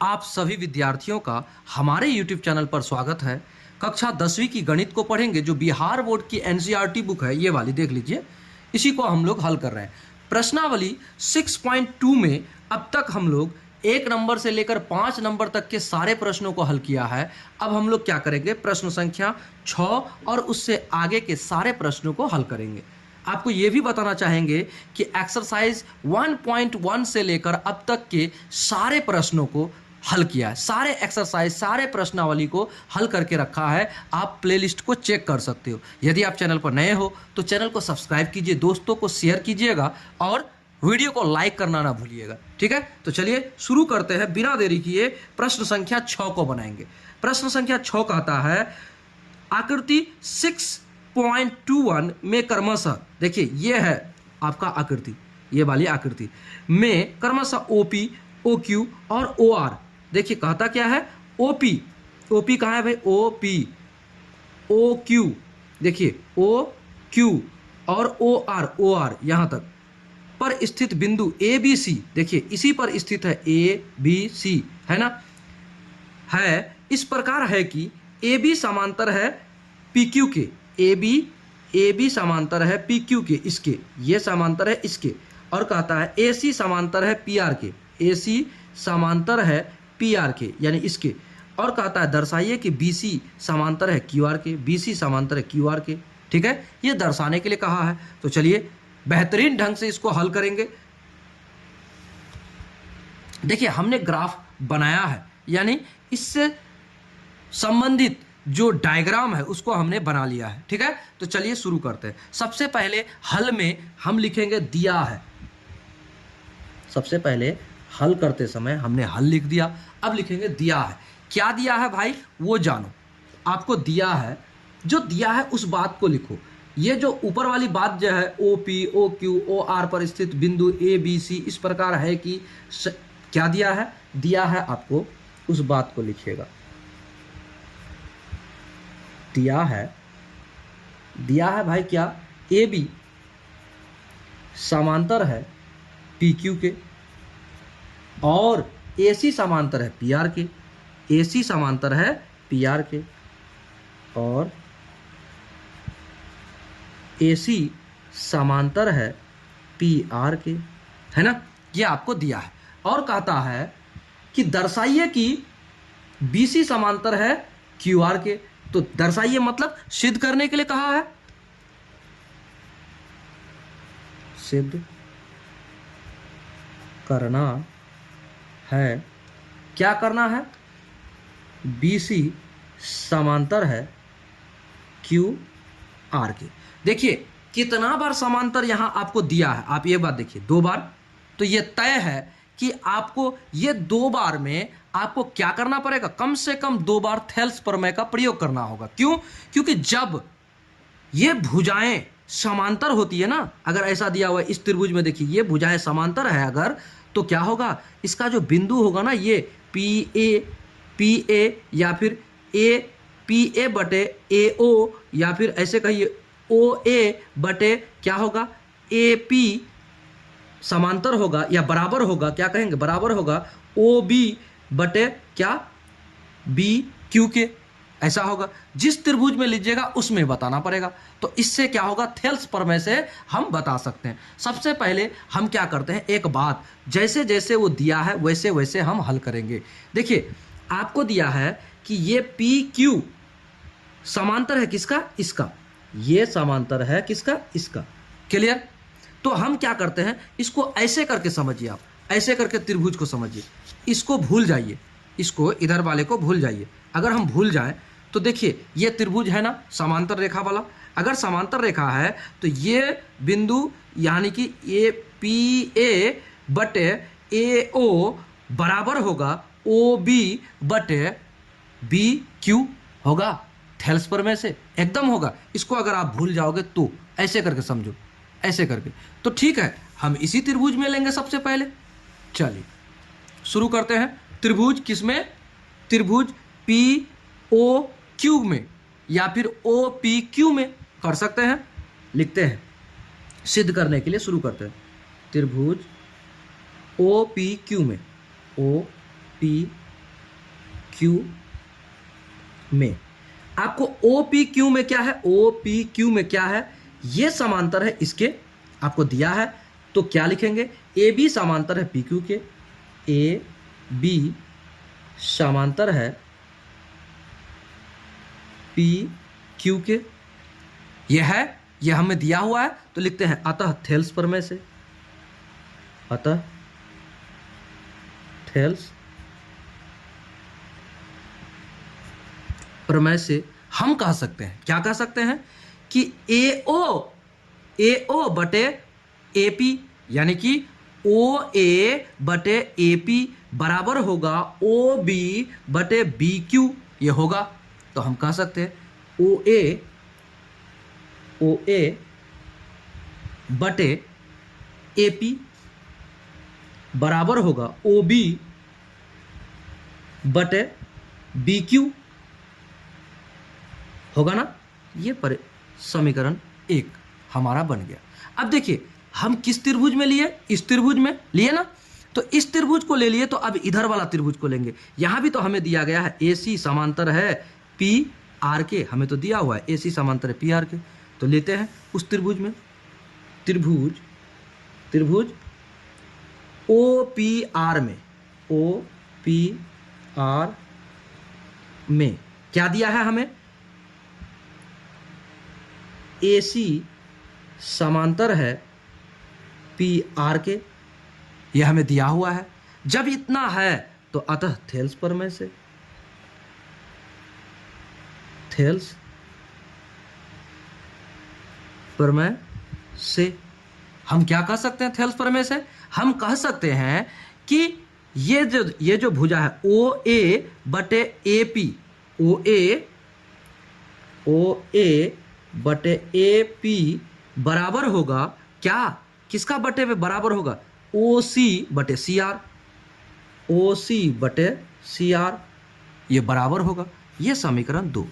आप सभी विद्यार्थियों का हमारे YouTube चैनल पर स्वागत है। कक्षा 10वीं की गणित को पढ़ेंगे। जो बिहार बोर्ड की NCERT बुक है, ये वाली देख लीजिए, इसी को हम लोग हल कर रहे हैं। प्रश्नावली 6.2 में अब तक हम लोग 1 नंबर से लेकर 5 नंबर तक के सारे प्रश्नों को हल किया है। अब हम लोग क्या करेंगे, प्रश्न संख्या 6 और उससे आगे के सारे प्रश्नों को हल करेंगे। आपको ये भी बताना चाहेंगे कि एक्सरसाइज 1.1 से लेकर अब तक के सारे प्रश्नों को हल किया है। सारे एक्सरसाइज, सारे प्रश्नावली को हल करके रखा है। आप प्लेलिस्ट को चेक कर सकते हो। यदि आप चैनल पर नए हो तो चैनल को सब्सक्राइब कीजिए, दोस्तों को शेयर कीजिएगा और वीडियो को लाइक करना ना भूलिएगा। ठीक है, तो चलिए शुरू करते हैं बिना देरी किए। प्रश्न संख्या 6 को बनाएंगे। प्रश्न संख्या 6 कहता है आकृति 6.21 में क्रमशः, देखिए ये है आपका आकृति, ये वाली आकृति में क्रमशः OP, OQ और OR। देखिए कहता क्या है, OP कहाँ है भाई, OP, OQ, देखिए OQ और OR यहाँ तक पर स्थित बिंदु ABC, देखिए इसी पर स्थित है ABC, है ना, है इस प्रकार है कि AB समांतर है PQ के, AB समांतर है PQ के, इसके, ये समांतर है इसके, और कहता है AC समांतर है PR के, AC समांतर है PR के यानी इसके, और कहता है दर्शाइए कि BC समांतर है QR के, BC समांतर है QR के। ठीक है, ये दर्शाने के लिए कहा है। तो चलिए बेहतरीन ढंग से इसको हल करेंगे। देखिए हमने ग्राफ बनाया है, यानी इससे संबंधित जो डायग्राम है उसको हमने बना लिया है। ठीक है, तो चलिए शुरू करते हैं। सबसे पहले हल में हम लिखेंगे दिया है। सबसे पहले हल करते समय हमने हल लिख दिया, अब लिखेंगे दिया है। क्या दिया है भाई वो जानो, आपको दिया है, जो दिया है उस बात को लिखो। ये जो ऊपर वाली बात जो है OP, OQ, OR पर स्थित बिंदु ABC इस प्रकार है कि क्या दिया है, दिया है, आपको उस बात को लिखिएगा। दिया है भाई क्या, AB समांतर है PQ के और AC समांतर है PR के, AC समांतर है PR के और AC समांतर है PR के, है ना, ये आपको दिया है। और कहता है कि दर्शाइए कि BC समांतर है QR के। तो दर्शाइए मतलब सिद्ध करने के लिए कहा है, सिद्ध करना है, क्या करना है, BC समांतर है QR के। देखिए कितना बार समांतर यहां आपको दिया है, आप ये बात देखिए, 2 बार। तो ये तय है कि आपको ये 2 बार में आपको क्या करना पड़ेगा, कम से कम 2 बार थेल्स प्रमेय का प्रयोग करना होगा। क्यों, क्योंकि जब ये भुजाएं समांतर होती है ना, अगर ऐसा दिया हुआ है इस त्रिभुज में, देखिए ये भुजाएं समांतर है अगर, तो क्या होगा, इसका जो बिंदु होगा ना, ये PA या फिर PA बटे AO या फिर ऐसे कहिए OA बटे क्या होगा, AP समांतर होगा या बराबर होगा, क्या कहेंगे, बराबर होगा OB बटे क्या, BQ के, ऐसा होगा। जिस त्रिभुज में लीजिएगा उसमें बताना पड़ेगा। तो इससे क्या होगा, थेल्स प्रमेय से हम बता सकते हैं। सबसे पहले हम क्या करते हैं, एक बात, जैसे जैसे वो दिया है वैसे वैसे हम हल करेंगे। देखिए आपको दिया है कि ये PQ समांतर है किसका, इसका, ये समांतर है किसका, इसका। क्लियर। तो हम क्या करते हैं, इसको ऐसे करके समझिए, आप ऐसे करके त्रिभुज को समझिए, इसको भूल जाइए, इसको इधर वाले को भूल जाइए। अगर हम भूल जाएं तो देखिए ये त्रिभुज है ना समांतर रेखा वाला, अगर समांतर रेखा है तो ये बिंदु यानी कि APA बटे AO बराबर होगा OB बटे BQ होगा, थेल्स प्रमेय से एकदम होगा। इसको अगर आप भूल जाओगे तो ऐसे करके समझो, ऐसे करके। तो ठीक है, हम इसी त्रिभुज में लेंगे सबसे पहले। चलिए शुरू करते हैं। त्रिभुज किसमें, त्रिभुज POQ में या फिर OPQ में कर सकते हैं, लिखते हैं, सिद्ध करने के लिए शुरू करते हैं। त्रिभुज OPQ में, OP क्यू में। आपको ओ पी क्यू में क्या है, ओ पी क्यू में क्या है, ये समांतर है इसके, आपको दिया है तो क्या लिखेंगे, ए बी समांतर है पी क्यू के, ए बी समांतर है पी क्यू के, यह है, यह हमें दिया हुआ है तो लिखते हैं अतः थेल्स प्रमेय से, अतः थेल्स प्रमेय से हम कह सकते हैं, क्या कह सकते हैं कि ए ओ बटे ए पी, यानी कि ओ ए बटे ए पी बराबर होगा ओ बी बटे बी क्यू, ये होगा। तो हम कह सकते हैं ओ ए बटे ए पी बराबर होगा ओ बी बटे बी क्यू, होगा ना। ये पर समीकरण 1 हमारा बन गया। अब देखिए हम किस त्रिभुज में लिए, इस त्रिभुज में लिए ना, तो इस त्रिभुज को ले लिए तो अब इधर वाला त्रिभुज को लेंगे। यहां भी तो हमें दिया गया है ए सी समांतर है पी आर के, हमें तो दिया हुआ है ए सी समांतर है पी आर के, तो लेते हैं उस त्रिभुज में, त्रिभुज ओ पी आर में, ओ पी आर में क्या दिया है हमें, ए सी समांतर है पी आर के, यह हमें दिया हुआ है। जब इतना है तो अतः थेल्स प्रमेय से, थेल्स प्रमेय से हम क्या कह सकते हैं, थेल्स प्रमेय से हम कह सकते हैं कि ये जो भुजा है ओ ए बटे ए पी, ओ ए बटे ए पी बराबर होगा क्या, किसका बटे में बराबर होगा, ओ सी बटे सी आर, ओ सी बटे सी आर, ये बराबर होगा, ये समीकरण 2।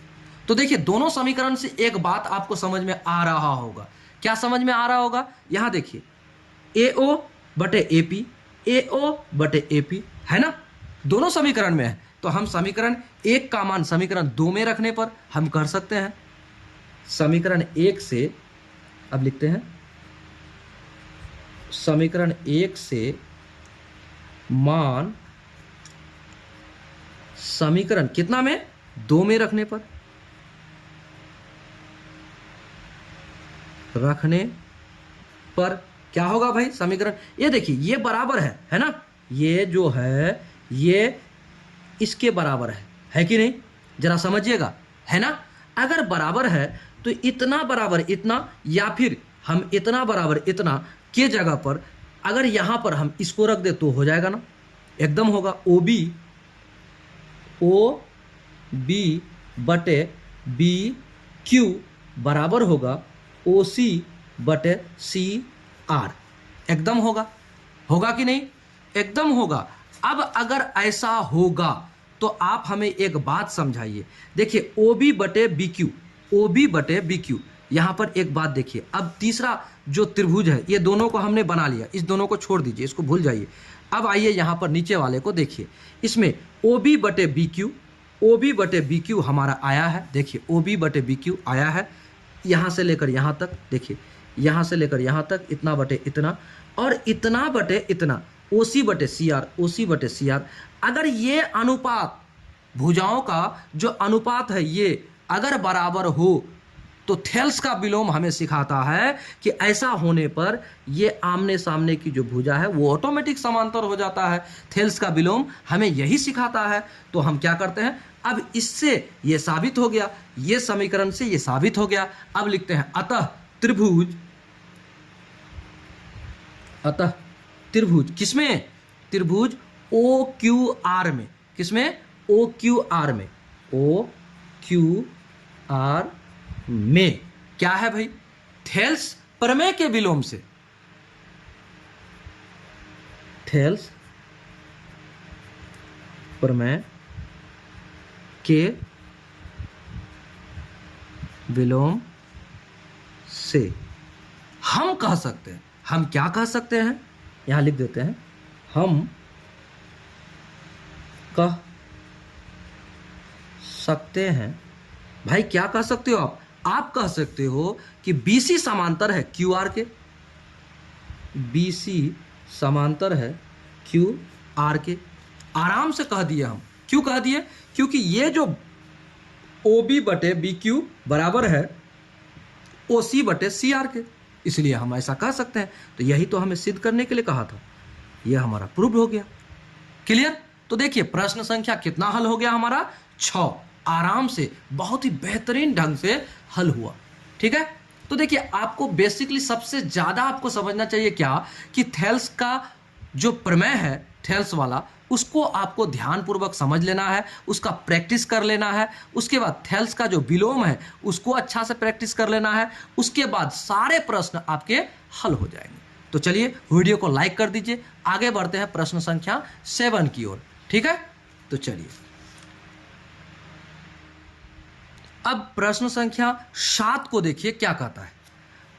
तो देखिए दोनों समीकरण से एक बात आपको समझ में आ रहा होगा, क्या समझ में आ रहा होगा, यहां देखिए ए ओ बटे ए पी, ए ओ बटे ए पी है ना, दोनों समीकरण में है। तो हम समीकरण 1 का मान समीकरण 2 में रखने पर हम कर सकते हैं, समीकरण 1 से अब लिखते हैं, समीकरण 1 से मान समीकरण कितना में, 2 में रखने पर, क्या होगा भाई समीकरण, ये देखिए ये बराबर है ना, ये जो है ये इसके बराबर है कि नहीं, जरा समझिएगा, है ना। अगर बराबर है तो इतना बराबर इतना, या फिर हम इतना बराबर इतना के जगह पर अगर यहां पर हम इसको रख दे तो हो जाएगा ना, एकदम होगा। ओ बी बटे बी क्यू बराबर होगा ओ सी बटे सी आर, एकदम होगा कि नहीं, एकदम होगा। अब अगर ऐसा होगा तो आप हमें एक बात समझाइए, देखिए ओ बी बटे बी क्यू, ओ बी बटे बी क्यू, यहां पर एक बात देखिए। अब तीसरा जो त्रिभुज है ये दोनों को हमने बना लिया, इस दोनों को छोड़ दीजिए, इसको भूल जाइए। अब आइए यहां पर नीचे वाले को देखिए, इसमें ओ बी बटे बी क्यू, ओ बी बटे बी क्यू हमारा आया है, देखिए ओ बी बटे बी क्यू आया है, यहां से लेकर यहां तक, देखिए यहां से लेकर यहां तक इतना बटे इतना, और इतना बटे इतना, ओ सी बटे सी आर, ओ सी बटे सी आर। अगर ये अनुपात भुजाओं का जो अनुपात है ये अगर बराबर हो तो थेल्स का विलोम हमें सिखाता है कि ऐसा होने पर ये आमने सामने की जो भुजा है वो ऑटोमेटिक समांतर हो जाता है, थेल्स का विलोम हमें यही सिखाता है। तो हम क्या करते हैं, अब इससे ये साबित हो गया, ये समीकरण से ये साबित हो गया। अब लिखते हैं अतः त्रिभुज किसमें, त्रिभुज ओ क्यू आर में, किसमें, ओ क्यू आर में, ओ क्यू आर में क्या है भाई, थेल्स प्रमेय के विलोम से, थेल्स प्रमेय के विलोम से हम कह सकते हैं, हम क्या कह सकते हैं, यहां लिख देते हैं, हम कह सकते हैं, भाई क्या कह सकते हो आप कह सकते हो कि BC समांतर है QR के, BC समांतर है QR के। आराम से कह दिए हम। क्यों कह दिए? क्योंकि ये जो OB बटे BQ बराबर है OC बटे CR के, इसलिए हम ऐसा कह सकते हैं। तो यही तो हमें सिद्ध करने के लिए कहा था, यह हमारा प्रूव हो गया। क्लियर? तो देखिए प्रश्न संख्या कितना हल हो गया हमारा? 6। आराम से, बहुत ही बेहतरीन ढंग से हल हुआ। ठीक है, तो देखिए आपको बेसिकली सबसे ज्यादा आपको समझना चाहिए क्या, कि थेल्स का जो प्रमेय है, थेल्स वाला, उसको आपको ध्यानपूर्वक समझ लेना है, उसका प्रैक्टिस कर लेना है। उसके बाद थेल्स का जो विलोम है उसको अच्छा से प्रैक्टिस कर लेना है। उसके बाद सारे प्रश्न आपके हल हो जाएंगे। तो चलिए वीडियो को लाइक कर दीजिए, आगे बढ़ते हैं प्रश्न संख्या 7 की ओर। ठीक है, तो चलिए अब प्रश्न संख्या 7 को देखिए क्या कहता है।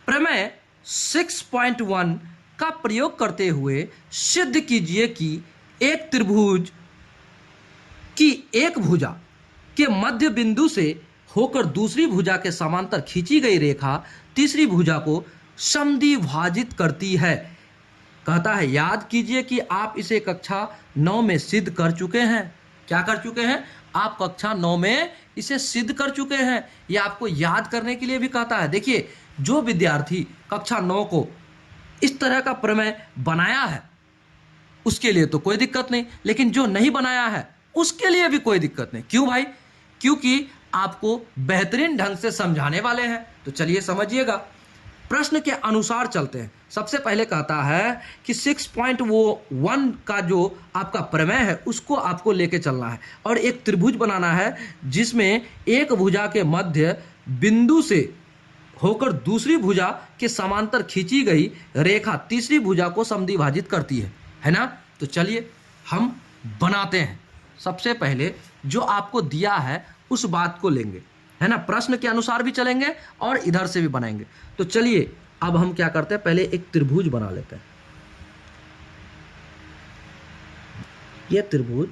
प्रमेय 6.1 का प्रयोग करते हुए सिद्ध कीजिए कि एक त्रिभुज की एक भुजा के मध्य बिंदु से होकर दूसरी भुजा के समांतर खींची गई रेखा तीसरी भुजा को समद्विभाजित करती है। कहता है याद कीजिए कि आप इसे कक्षा 9 में सिद्ध कर चुके हैं। क्या कर चुके हैं? आप कक्षा 9 में इसे सिद्ध कर चुके हैं। यह आपको याद करने के लिए भी कहता है। देखिए जो विद्यार्थी कक्षा 9 को इस तरह का प्रमेय बनाया है उसके लिए तो कोई दिक्कत नहीं, लेकिन जो नहीं बनाया है उसके लिए भी कोई दिक्कत नहीं। क्यों भाई? क्योंकि आपको बेहतरीन ढंग से समझाने वाले हैं। तो चलिए समझिएगा, प्रश्न के अनुसार चलते हैं। सबसे पहले कहता है कि 6.1 का जो आपका प्रमेय है उसको आपको लेके चलना है और एक त्रिभुज बनाना है जिसमें एक भुजा के मध्य बिंदु से होकर दूसरी भुजा के समांतर खींची गई रेखा तीसरी भुजा को समद्विभाजित करती है ना? तो चलिए हम बनाते हैं। सबसे पहले जो आपको दिया है उस बात को लेंगे, है ना? प्रश्न के अनुसार भी चलेंगे और इधर से भी बनाएंगे। तो चलिए अब हम क्या करते हैं, पहले एक त्रिभुज बना लेते हैं। ये त्रिभुज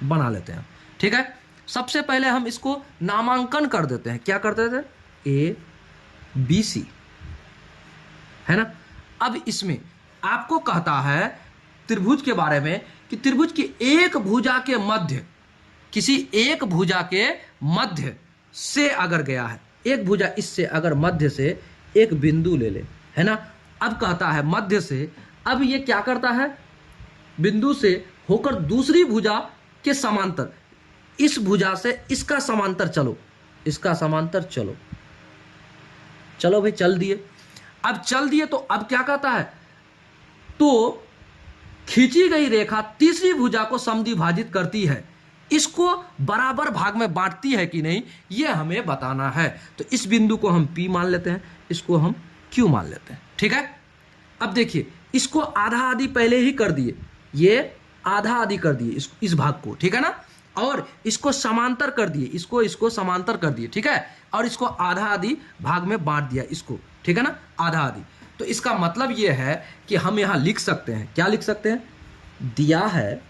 बना लेते हैं, ठीक है। सबसे पहले हम इसको नामांकन कर देते हैं। क्या करते थे? ABC, है ना? अब इसमें आपको कहता है त्रिभुज के बारे में कि त्रिभुज की एक भुजा के मध्य, किसी एक भुजा के मध्य से अगर गया है, एक भुजा इससे अगर मध्य से एक बिंदु ले ले, है ना? अब कहता है मध्य से, अब ये क्या करता है? बिंदु से होकर दूसरी भुजा के समांतर, इस भुजा से इसका समांतर चलो, इसका समांतर चलो। चलो भाई चल दिए। अब चल दिए तो अब क्या कहता है? तो खींची गई रेखा तीसरी भुजा को समद्विभाजित करती है, इसको बराबर भाग में बांटती है कि नहीं, यह हमें बताना है। तो इस बिंदु को हम P मान लेते हैं, इसको हम Q मान लेते हैं, ठीक है। अब देखिए इसको आधा आधी पहले ही कर दिए, ये आधा आधी कर दिए इस भाग को, ठीक है ना, और इसको समांतर कर दिए, इसको समांतर कर दिए, ठीक है, और इसको आधा आधी भाग में बांट दिया इसको, ठीक है ना, आधा आधी। तो इसका मतलब ये है कि हम यहां लिख सकते हैं, क्या लिख सकते हैं? दिया है,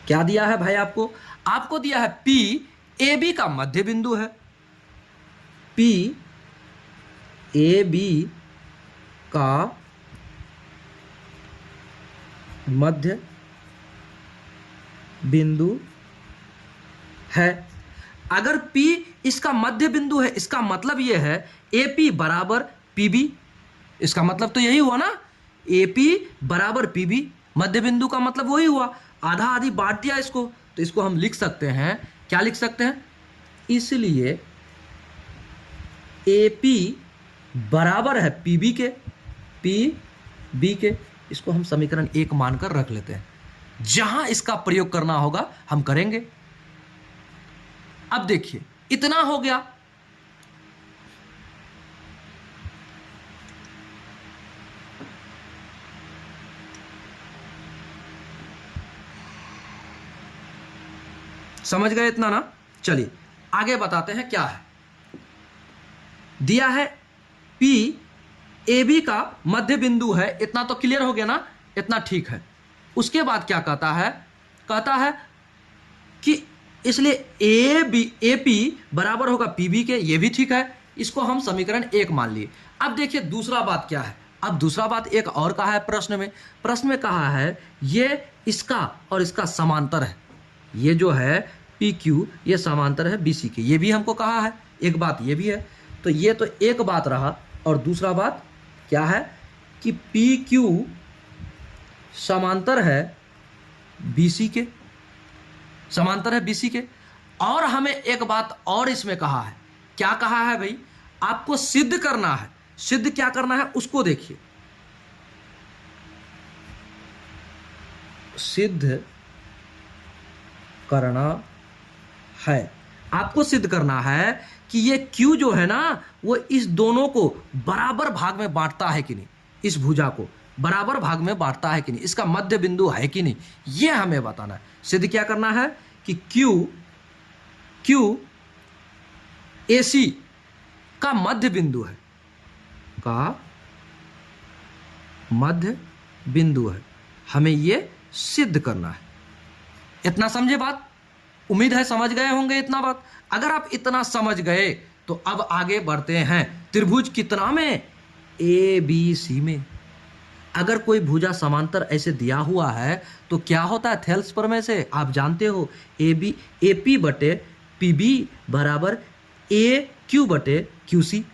क्या दिया है भाई? आपको दिया है P AB का मध्य बिंदु है, P AB का मध्य बिंदु है। अगर P इसका मध्य बिंदु है, इसका मतलब यह है AP बराबर PB, इसका मतलब तो यही हुआ ना, AP बराबर PB, मध्य बिंदु का मतलब वही हुआ, आधा आधी बांट दिया इसको। तो इसको हम लिख सकते हैं, क्या लिख सकते हैं? इसलिए AP बराबर है PB के, इसको हम समीकरण 1 मानकर रख लेते हैं। जहां इसका प्रयोग करना होगा हम करेंगे। अब देखिए इतना हो गया। समझ गए इतना ना? चलिए आगे बताते हैं क्या है। दिया है P AB का मध्य बिंदु है, इतना तो क्लियर हो गया ना, इतना ठीक है। उसके बाद क्या कहता है? कहता है कि इसलिए ए पी बराबर होगा पी बी के, ये भी ठीक है, इसको हम समीकरण 1 मान लिए। अब देखिए दूसरा बात क्या है, अब दूसरा बात एक और कहा है प्रश्न में कहा है ये इसका और इसका समांतर है, ये जो है पी क्यू ये समांतर है बी सी के, ये भी हमको कहा है, एक बात ये भी है। तो ये तो एक बात रहा, और दूसरा बात क्या है कि पी क्यू समांतर है बी सी के, समांतर है बीसी के। और हमें एक बात और इसमें कहा है, क्या कहा है भाई, आपको सिद्ध करना है, सिद्ध क्या करना है उसको देखिए, सिद्ध करना है, आपको सिद्ध करना है कि ये Q जो है ना वो इस दोनों को बराबर भाग में बांटता है कि नहीं, इस भुजा को बराबर भाग में बांटता है कि नहीं, इसका मध्य बिंदु है कि नहीं, ये हमें बताना है। सिद्ध क्या करना है कि Q AC का मध्य बिंदु है, का मध्य बिंदु है, हमें ये सिद्ध करना है। इतना समझे बात, उम्मीद है समझ गए होंगे इतना बात। अगर आप इतना समझ गए तो अब आगे बढ़ते हैं त्रिभुज कितना में, ए बी सी में। अगर कोई भुजा समांतर ऐसे दिया हुआ है तो क्या होता है, थेल्स प्रमेय से आप जानते हो ए पी बटे पी बी बराबर ए क्यू बटे क्यू सी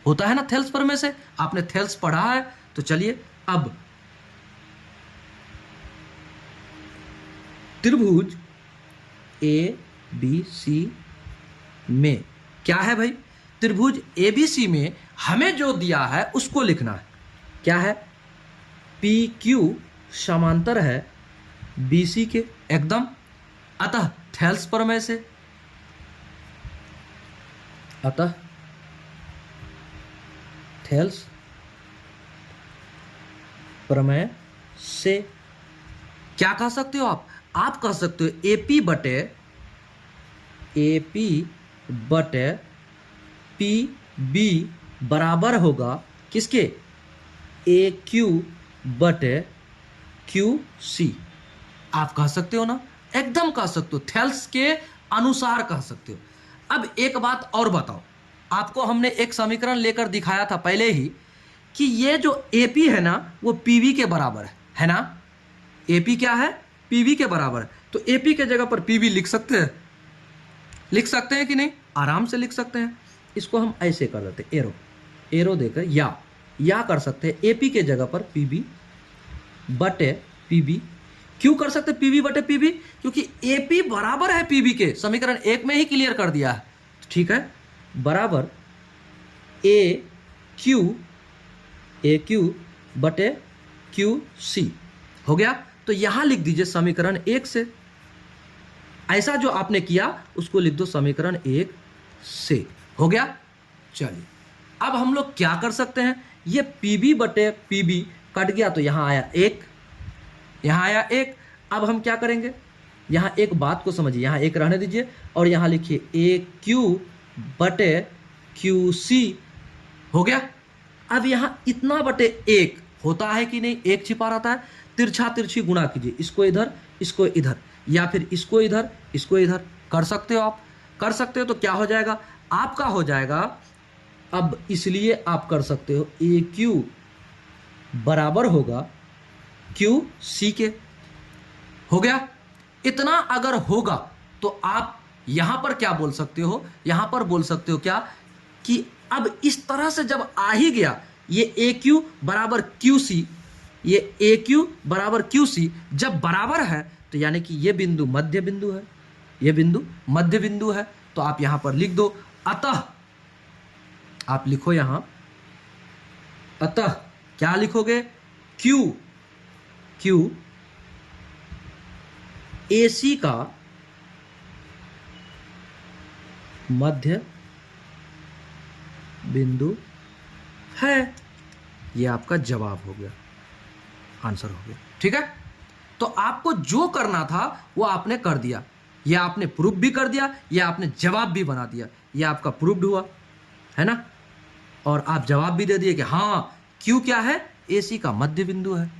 होता है ना, थेल्स प्रमेय से आपने थेल्स पढ़ा है। तो चलिए अब त्रिभुज ए बी सी में क्या है भाई, त्रिभुज ए बी सी में हमें जो दिया है उसको लिखना है। क्या है, पी क्यू समांतर है बी सी के एकदम, अतः थेल्स प्रमेय से, अतः थेल्स प्रमेय से क्या कह सकते हो आप कह सकते हो एपी बटे पी बी बराबर होगा किसके, ए क्यू बटे क्यू सी। आप कह सकते हो ना, एकदम कह सकते हो, थेल्स के अनुसार कह सकते हो। अब एक बात और बताओ, आपको हमने एक समीकरण लेकर दिखाया था पहले ही कि ये जो एपी है ना वो पीवी के बराबर है ना, एपी क्या है, पीवी के बराबर है। तो एपी के जगह पर पीवी लिख सकते हैं कि नहीं, आराम से लिख सकते हैं। इसको हम ऐसे कर देते, एरो देकर या कर सकते हैं, एपी के जगह पर पीबी बटे पीबी। क्यों कर सकते पीबी बटे पीबी, क्योंकि एपी बराबर है पीबी के, समीकरण 1 में ही क्लियर कर दिया है। ठीक है, बराबर ए क्यू बटे क्यू सी हो गया। तो यहां लिख दीजिए समीकरण 1 से, ऐसा जो आपने किया उसको लिख दो समीकरण 1 से, हो गया। चलिए अब हम लोग क्या कर सकते हैं, ये पीबी बटे पीबी कट गया तो यहां आया 1, यहां आया 1। अब हम क्या करेंगे, यहां एक बात को समझिए, यहां 1 रहने दीजिए और यहां लिखिए ए क्यू बटे क्यू सी, हो गया। अब यहां इतना बटे 1 होता है कि नहीं, 1 छिपा रहता है, तिरछा तिरछी गुणा कीजिए, इसको इधर इसको इधर, या फिर इसको इधर इसको इधर, कर सकते हो आप, कर सकते हो। तो क्या हो जाएगा आपका, हो जाएगा, अब इसलिए आप कर सकते हो ए क्यू बराबर होगा क्यू सी के, हो गया। इतना अगर होगा तो आप यहां पर क्या बोल सकते हो, यहां पर बोल सकते हो क्या कि अब इस तरह से जब आ ही गया ये ए क्यू बराबर क्यू सी, ये ए क्यू बराबर क्यू सी जब बराबर है तो यानी कि ये बिंदु मध्य बिंदु है, ये बिंदु मध्य बिंदु है। तो आप यहां पर लिख दो, अतः आप लिखो यहां, अतः क्या लिखोगे, क्यू एसी का मध्य बिंदु है। ये आपका जवाब हो गया, आंसर हो गया। ठीक है, तो आपको जो करना था वो आपने कर दिया, ये आपने प्रूफ भी कर दिया, ये आपने जवाब भी बना दिया, ये आपका प्रूफ्ड हुआ है ना। और आप जवाब भी दे दिए कि हाँ क्यू क्या है, एसी का मध्य बिंदु है।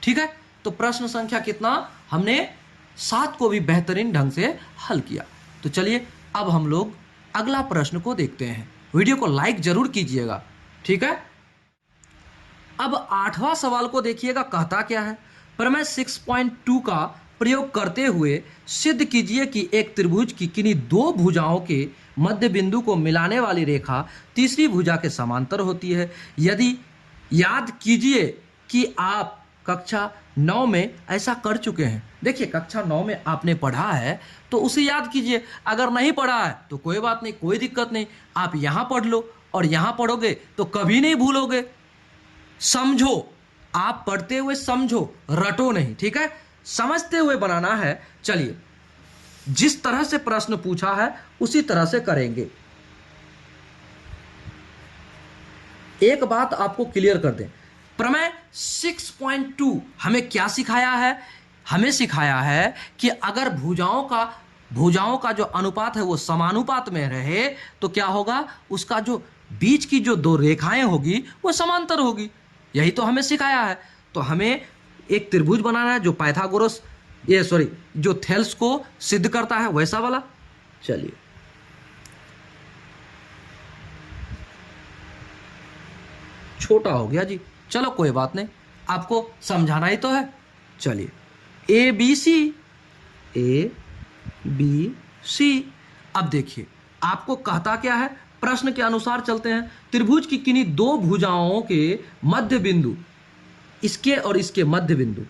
ठीक है, तो प्रश्न संख्या कितना हमने 7 को भी बेहतरीन ढंग से हल किया। तो चलिए अब हम लोग अगला प्रश्न को देखते हैं। वीडियो को लाइक जरूर कीजिएगा, ठीक है। अब 8वां सवाल को देखिएगा, कहता क्या है। प्रमेय 6.2 का प्रयोग करते हुए सिद्ध कीजिए कि एक त्रिभुज की किन्हीं दो भुजाओं के मध्य बिंदु को मिलाने वाली रेखा तीसरी भुजा के समांतर होती है। यदि याद कीजिए कि आप कक्षा 9 में ऐसा कर चुके हैं। देखिए कक्षा 9 में आपने पढ़ा है तो उसे याद कीजिए, अगर नहीं पढ़ा है तो कोई बात नहीं, कोई दिक्कत नहीं, आप यहाँ पढ़ लो और यहाँ पढ़ोगे तो कभी नहीं भूलोगे। समझो, आप पढ़ते हुए समझो, रटो नहीं, ठीक है, समझते हुए बनाना है। चलिए जिस तरह से प्रश्न पूछा है उसी तरह से करेंगे। एक बात आपको क्लियर कर दें, प्रमेय 6.2 हमें क्या सिखाया है? हमें सिखाया है कि अगर भुजाओं का जो अनुपात है वो समानुपात में रहे तो क्या होगा, उसका जो बीच की जो दो रेखाएं होगी वो समांतर होगी। यही तो हमें सिखाया है। तो हमें एक त्रिभुज बनाना है जो पाइथागोरस जो थेल्स को सिद्ध करता है वैसा वाला। चलिए छोटा हो गया जी, चलो कोई बात नहीं, आपको समझाना ही तो है। चलिए ए बी सी। अब देखिए आपको कहता क्या है, प्रश्न के अनुसार चलते हैं। त्रिभुज की किन्हीं दो भुजाओं के मध्य बिंदु, इसके और इसके मध्य बिंदु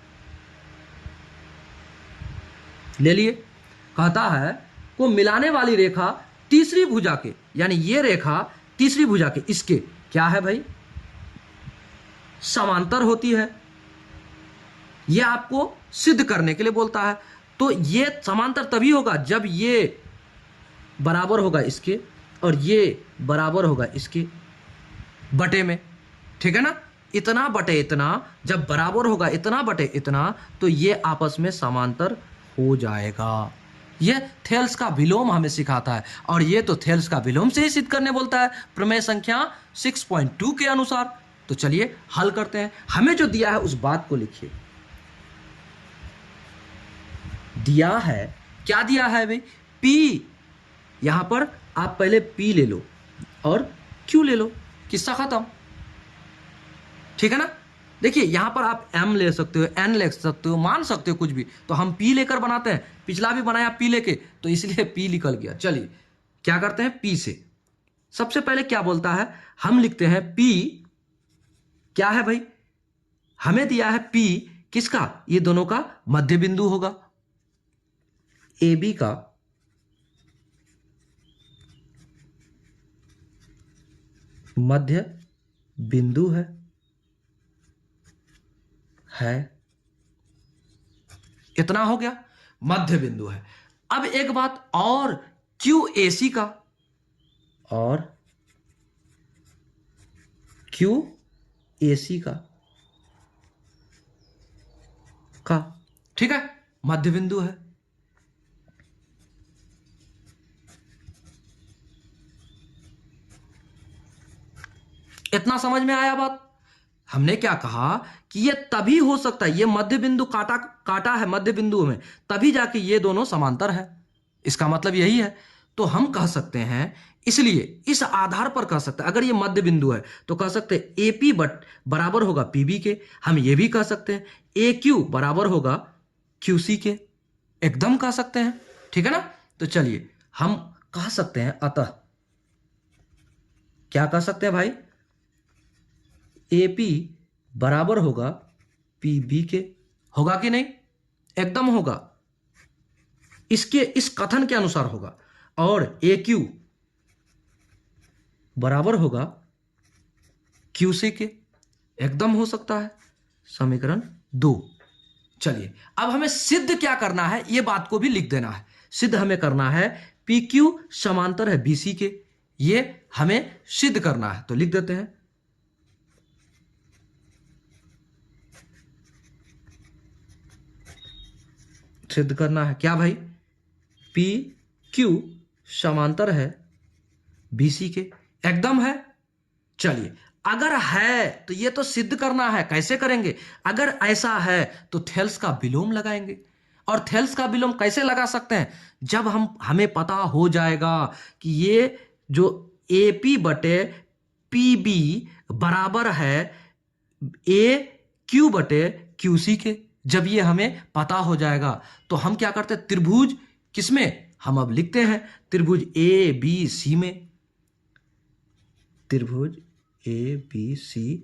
ले लिए। कहता है को मिलाने वाली रेखा तीसरी भुजा के, यानी ये रेखा तीसरी भुजा के इसके क्या है भाई, समांतर होती है। यह आपको सिद्ध करने के लिए बोलता है। तो ये समांतर तभी होगा जब ये बराबर होगा इसके और ये बराबर होगा इसके बटे में, ठीक है ना। इतना बटे इतना जब बराबर होगा इतना बटे इतना तो ये आपस में समांतर हो जाएगा। ये थेल्स का विलोम हमें सिखाता है और ये तो थेल्स का विलोम से ही सिद्ध करने बोलता है प्रमेय संख्या 6.2 के अनुसार। तो चलिए हल करते हैं। हमें जो दिया है उस बात को लिखिए। दिया है, क्या दिया है भाई, P। यहां पर आप पहले P ले लो और Q ले लो, किस्सा खत्म, ठीक है ना। देखिए यहां पर आप M ले सकते हो, N ले सकते हो, मान सकते हो कुछ भी। तो हम P लेकर बनाते हैं, पिछला भी बनाया P लेके, तो इसलिए P निकल गया। चलिए क्या करते हैं, P से सबसे पहले क्या बोलता है, हम लिखते हैं P क्या है भाई, हमें दिया है P किसका, ये दोनों का मध्य बिंदु होगा, AB का मध्य बिंदु है इतना हो गया, मध्य बिंदु है। अब एक बात और, QAC का और QAC का ठीक है, मध्य बिंदु है। इतना समझ में आया बात। हमने क्या कहा कि ये तभी हो सकता है, ये मध्य बिंदु काटा है मध्य बिंदु में, तभी जाके ये दोनों समांतर है। इसका मतलब यही है। तो हम कह सकते हैं, इसलिए इस आधार पर कह सकते हैं, अगर ये मध्य बिंदु है तो कह सकते हैं AP बराबर होगा PB के। हम ये भी कह सकते हैं AQ बराबर होगा QC के, एकदम कह सकते हैं, ठीक है ना। तो चलिए हम कह सकते हैं, अतः क्या कह सकते हैं भाई, AP बराबर होगा PB के, होगा कि नहीं, एकदम होगा, इसके इस कथन के अनुसार होगा। और AQ बराबर होगा QC के, एकदम हो सकता है, समीकरण 2। चलिए अब हमें सिद्ध क्या करना है, यह बात को भी लिख देना है। सिद्ध हमें करना है PQ समांतर है BC के, यह हमें सिद्ध करना है। तो लिख देते हैं, सिद्ध करना है क्या भाई, PQ समांतर है BC के, एकदम है। चलिए अगर है तो ये तो सिद्ध करना है, कैसे करेंगे, अगर ऐसा है तो थेल्स का विलोम लगाएंगे। और थेल्स का विलोम कैसे लगा सकते हैं? जब हमें पता हो जाएगा कि ये जो AP बटे PB बराबर है AQ बटे QC के। जब ये हमें पता हो जाएगा तो हम क्या करते हैं, त्रिभुज किसमें, हम अब लिखते हैं त्रिभुज ABC में, त्रिभुज ABC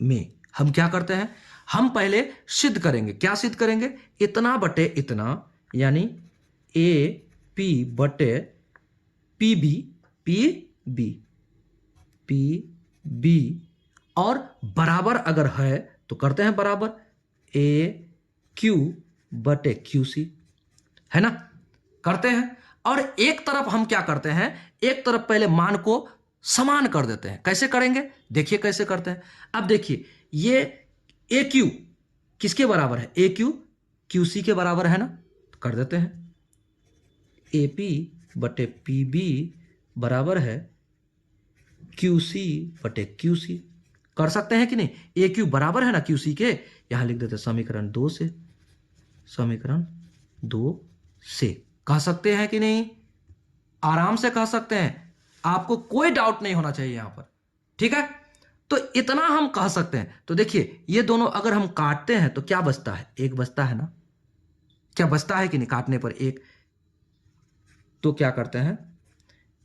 में हम क्या करते हैं, हम पहले सिद्ध करेंगे। क्या सिद्ध करेंगे? इतना बटे इतना, यानी AP बटे PB और बराबर अगर है तो करते हैं बराबर AQ बटे QC, है ना, करते हैं। और एक तरफ हम क्या करते हैं, एक तरफ पहले मान को समान कर देते हैं। कैसे करेंगे, देखिए कैसे करते हैं। अब देखिए ये AQ किसके बराबर है, AQ QC के बराबर है ना, तो कर देते हैं AP बटे PB बराबर है QC बटे QC। कर सकते हैं कि नहीं, AQ बराबर है ना QC के, यहां लिख देते समीकरण 2 से, समीकरण 2 से। कह सकते हैं कि नहीं, आराम से कह सकते हैं, आपको कोई डाउट नहीं होना चाहिए यहां पर, ठीक है। तो इतना हम कह सकते हैं। तो देखिए ये दोनों अगर हम काटते हैं तो क्या बचता है, एक बचता है ना, क्या बचता है कि नहीं, काटने पर एक। तो क्या करते हैं,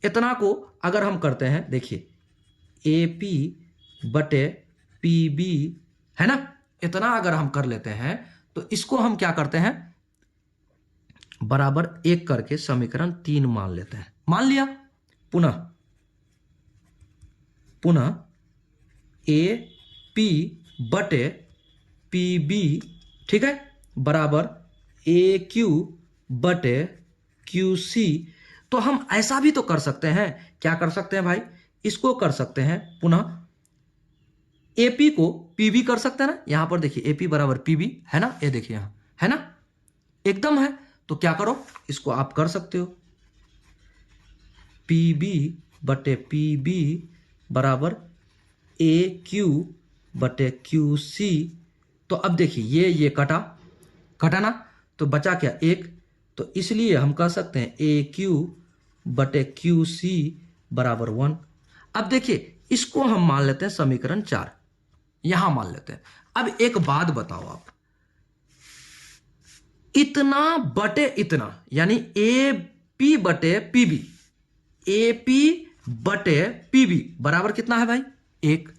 इतना को अगर हम करते हैं, देखिए AP बटे PB है ना, इतना अगर हम कर लेते हैं तो इसको हम क्या करते हैं, बराबर 1 करके समीकरण 3 मान लेते हैं। मान लिया, पुनः AP बटे PB, ठीक है, बराबर AQ बटे QC। तो हम ऐसा भी तो कर सकते हैं, क्या कर सकते हैं भाई, इसको कर सकते हैं पुनः AP को PB कर सकते हैं ना। यहां पर देखिए AP बराबर PB है ना, ये देखिए यहां है ना, एकदम है। तो क्या करो, इसको आप कर सकते हो, PB बटे PB बराबर AQ बटे QC। तो अब देखिए ये कटा ना, तो बचा क्या, 1। तो इसलिए हम कह सकते हैं AQ बटे QC बराबर 1। अब देखिए इसको हम मान लेते हैं समीकरण 4, यहां मान लेते हैं। अब एक बात बताओ आप, इतना बटे इतना यानी AP बटे PB, AP बटे PB बराबर कितना है भाई, 1।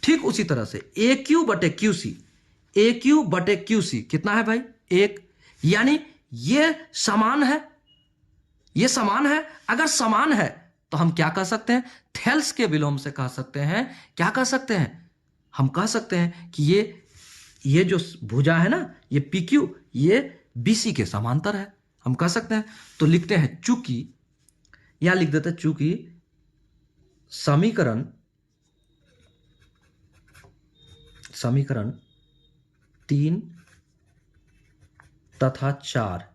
ठीक उसी तरह से AQ बटे QC, AQ बटे QC कितना है भाई, 1। यानी ये समान है, ये समान है। अगर समान है तो हम क्या कह सकते हैं, थेल्स के विलोम से कह सकते हैं, क्या कह सकते हैं, हम कह सकते हैं कि ये जो भुजा है ना, ये PQ ये BC के समांतर है, हम कह सकते हैं। तो लिखते हैं चूंकि, या लिख देते हैं चूंकि समीकरण 3 तथा 4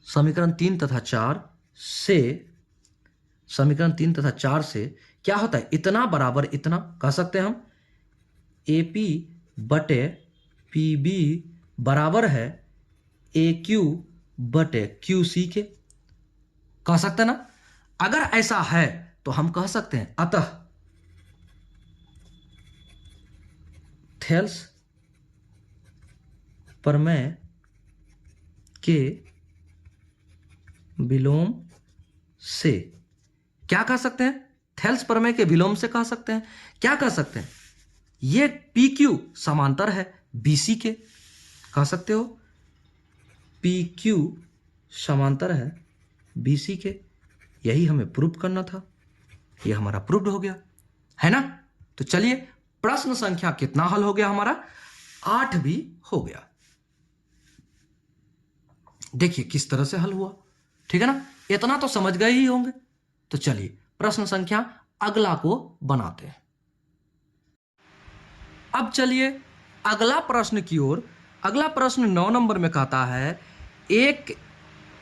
समीकरण 3 तथा 4 से, समीकरण 3 तथा 4 से क्या होता है, इतना बराबर इतना कह सकते हैं हम, AP बटे PB बराबर है AQ बटे QC के, कह सकते हैं ना। अगर ऐसा है तो हम कह सकते हैं अतः थेल्स प्रमेय के विलोम से, क्या कह सकते हैं, थेल्स प्रमेय के विलोम से कह सकते हैं, क्या कह सकते हैं, ये PQ समांतर है BC के, कह सकते हो PQ समांतर है BC के। यही हमें प्रूव करना था, ये हमारा प्रूव्ड हो गया, है ना। तो चलिए प्रश्न संख्या कितना हल हो गया हमारा, 8 भी हो गया। देखिए किस तरह से हल हुआ, ठीक है ना, इतना तो समझ गए ही होंगे। तो चलिए प्रश्न संख्या अगला को बनाते हैं। अब चलिए अगला प्रश्न की ओर। अगला प्रश्न 9 नंबर में कहता है, एक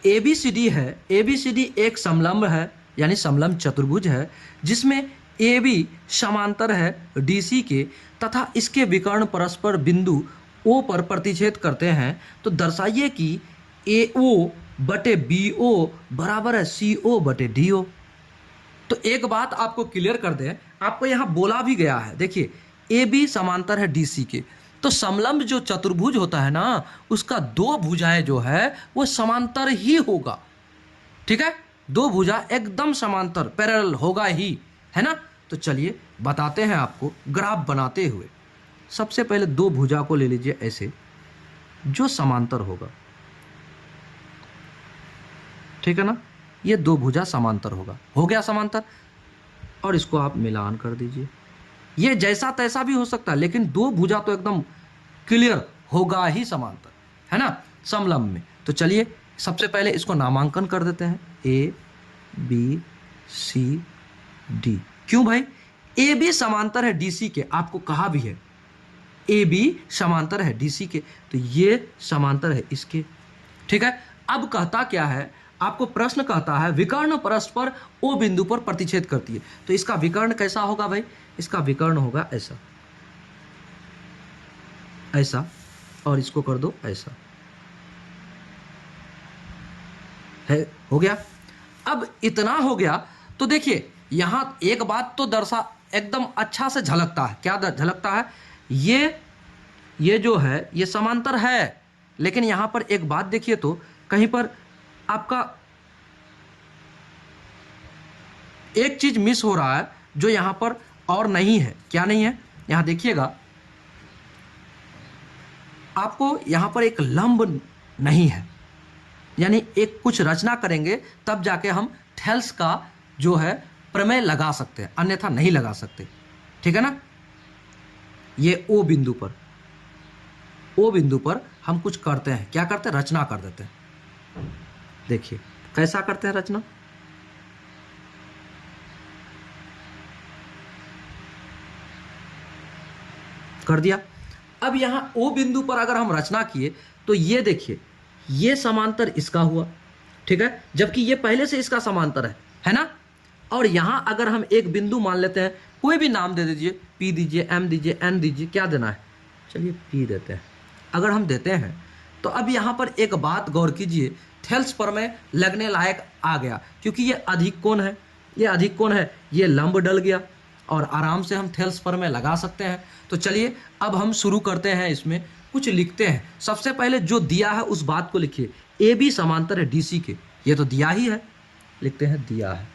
ABCD है, ABCD एक समलंब है यानी समलंब चतुर्भुज है, जिसमें ए बी समांतर है डी सी के तथा इसके विकर्ण परस्पर बिंदु ओ पर प्रतिच्छेद करते हैं, तो दर्शाइए कि ए ओ बटे बी ओ बराबर है सी ओ बटे डी ओ। तो एक बात आपको क्लियर कर दें, आपको यहाँ बोला भी गया है, देखिए ए बी समांतर है डी सी के, तो समलंब जो चतुर्भुज होता है ना, उसका दो भुजाएं जो है वो समांतर ही होगा। ठीक है, दो भुजा एकदम समांतर पैरेलल होगा ही, है ना। तो चलिए बताते हैं आपको ग्राफ बनाते हुए। सबसे पहले दो भुजा को ले लीजिए ऐसे, जो समांतर होगा, ठीक है ना, ये दो भुजा समांतर होगा, हो गया समांतर, और इसको आप मिलान कर दीजिए। ये जैसा तैसा भी हो सकता है, लेकिन दो भुजा तो एकदम क्लियर होगा ही समांतर, है ना, समलंब में। तो चलिए सबसे पहले इसको नामांकन कर देते हैं, ए बी सी डी। क्यों भाई, ए बी समांतर है डी सी के, आपको कहा भी है ए बी समांतर है डी सी के, तो ये समांतर है इसके। ठीक है, अब कहता क्या है, आपको प्रश्न कहता है विकर्ण परस्पर ओ बिंदु पर प्रतिच्छेद करती है, तो इसका विकर्ण कैसा होगा भाई, इसका विकर्ण होगा ऐसा, ऐसा, और इसको कर दो ऐसा, है, हो गया। अब इतना हो गया, तो देखिए यहां एक बात तो दर्शा एकदम अच्छा से झलकता है, क्या झलकता है, ये जो है ये समांतर है, लेकिन यहां पर एक बात देखिए, तो कहीं पर आपका एक चीज मिस हो रहा है जो यहां पर और नहीं है। क्या नहीं है, यहां देखिएगा, आपको यहां पर एक लंब नहीं है, यानी एक कुछ रचना करेंगे तब जाके हम थेल्स का जो है प्रमेय लगा सकते हैं, अन्यथा नहीं लगा सकते। ठीक है ना, ये ओ बिंदु पर हम कुछ करते हैं, क्या करते हैं, रचना कर देते हैं। देखिए कैसा करते हैं रचना, कर दिया। अब यहां ओ बिंदु पर अगर हम रचना किए तो ये देखिए, ये समांतर इसका हुआ, ठीक है, जबकि ये पहले से इसका समांतर है ना। और यहां अगर हम एक बिंदु मान लेते हैं, कोई भी नाम दे दीजिए, पी दीजिए, एम दीजिए, एन दीजिए, क्या देना है, चलिए पी देते हैं। अगर हम देते हैं तो अब यहां पर एक बात गौर कीजिए, थेल्स प्रमेय लगने लायक आ गया, क्योंकि ये अधिक कोण है, ये अधिक कोण है, ये लंब डल गया और आराम से हम थेल्स प्रमेय लगा सकते हैं। तो चलिए अब हम शुरू करते हैं, इसमें कुछ लिखते हैं। सबसे पहले जो दिया है उस बात को लिखिए, ए बी समांतर है डी सी के, ये तो दिया ही है, लिखते हैं दिया है।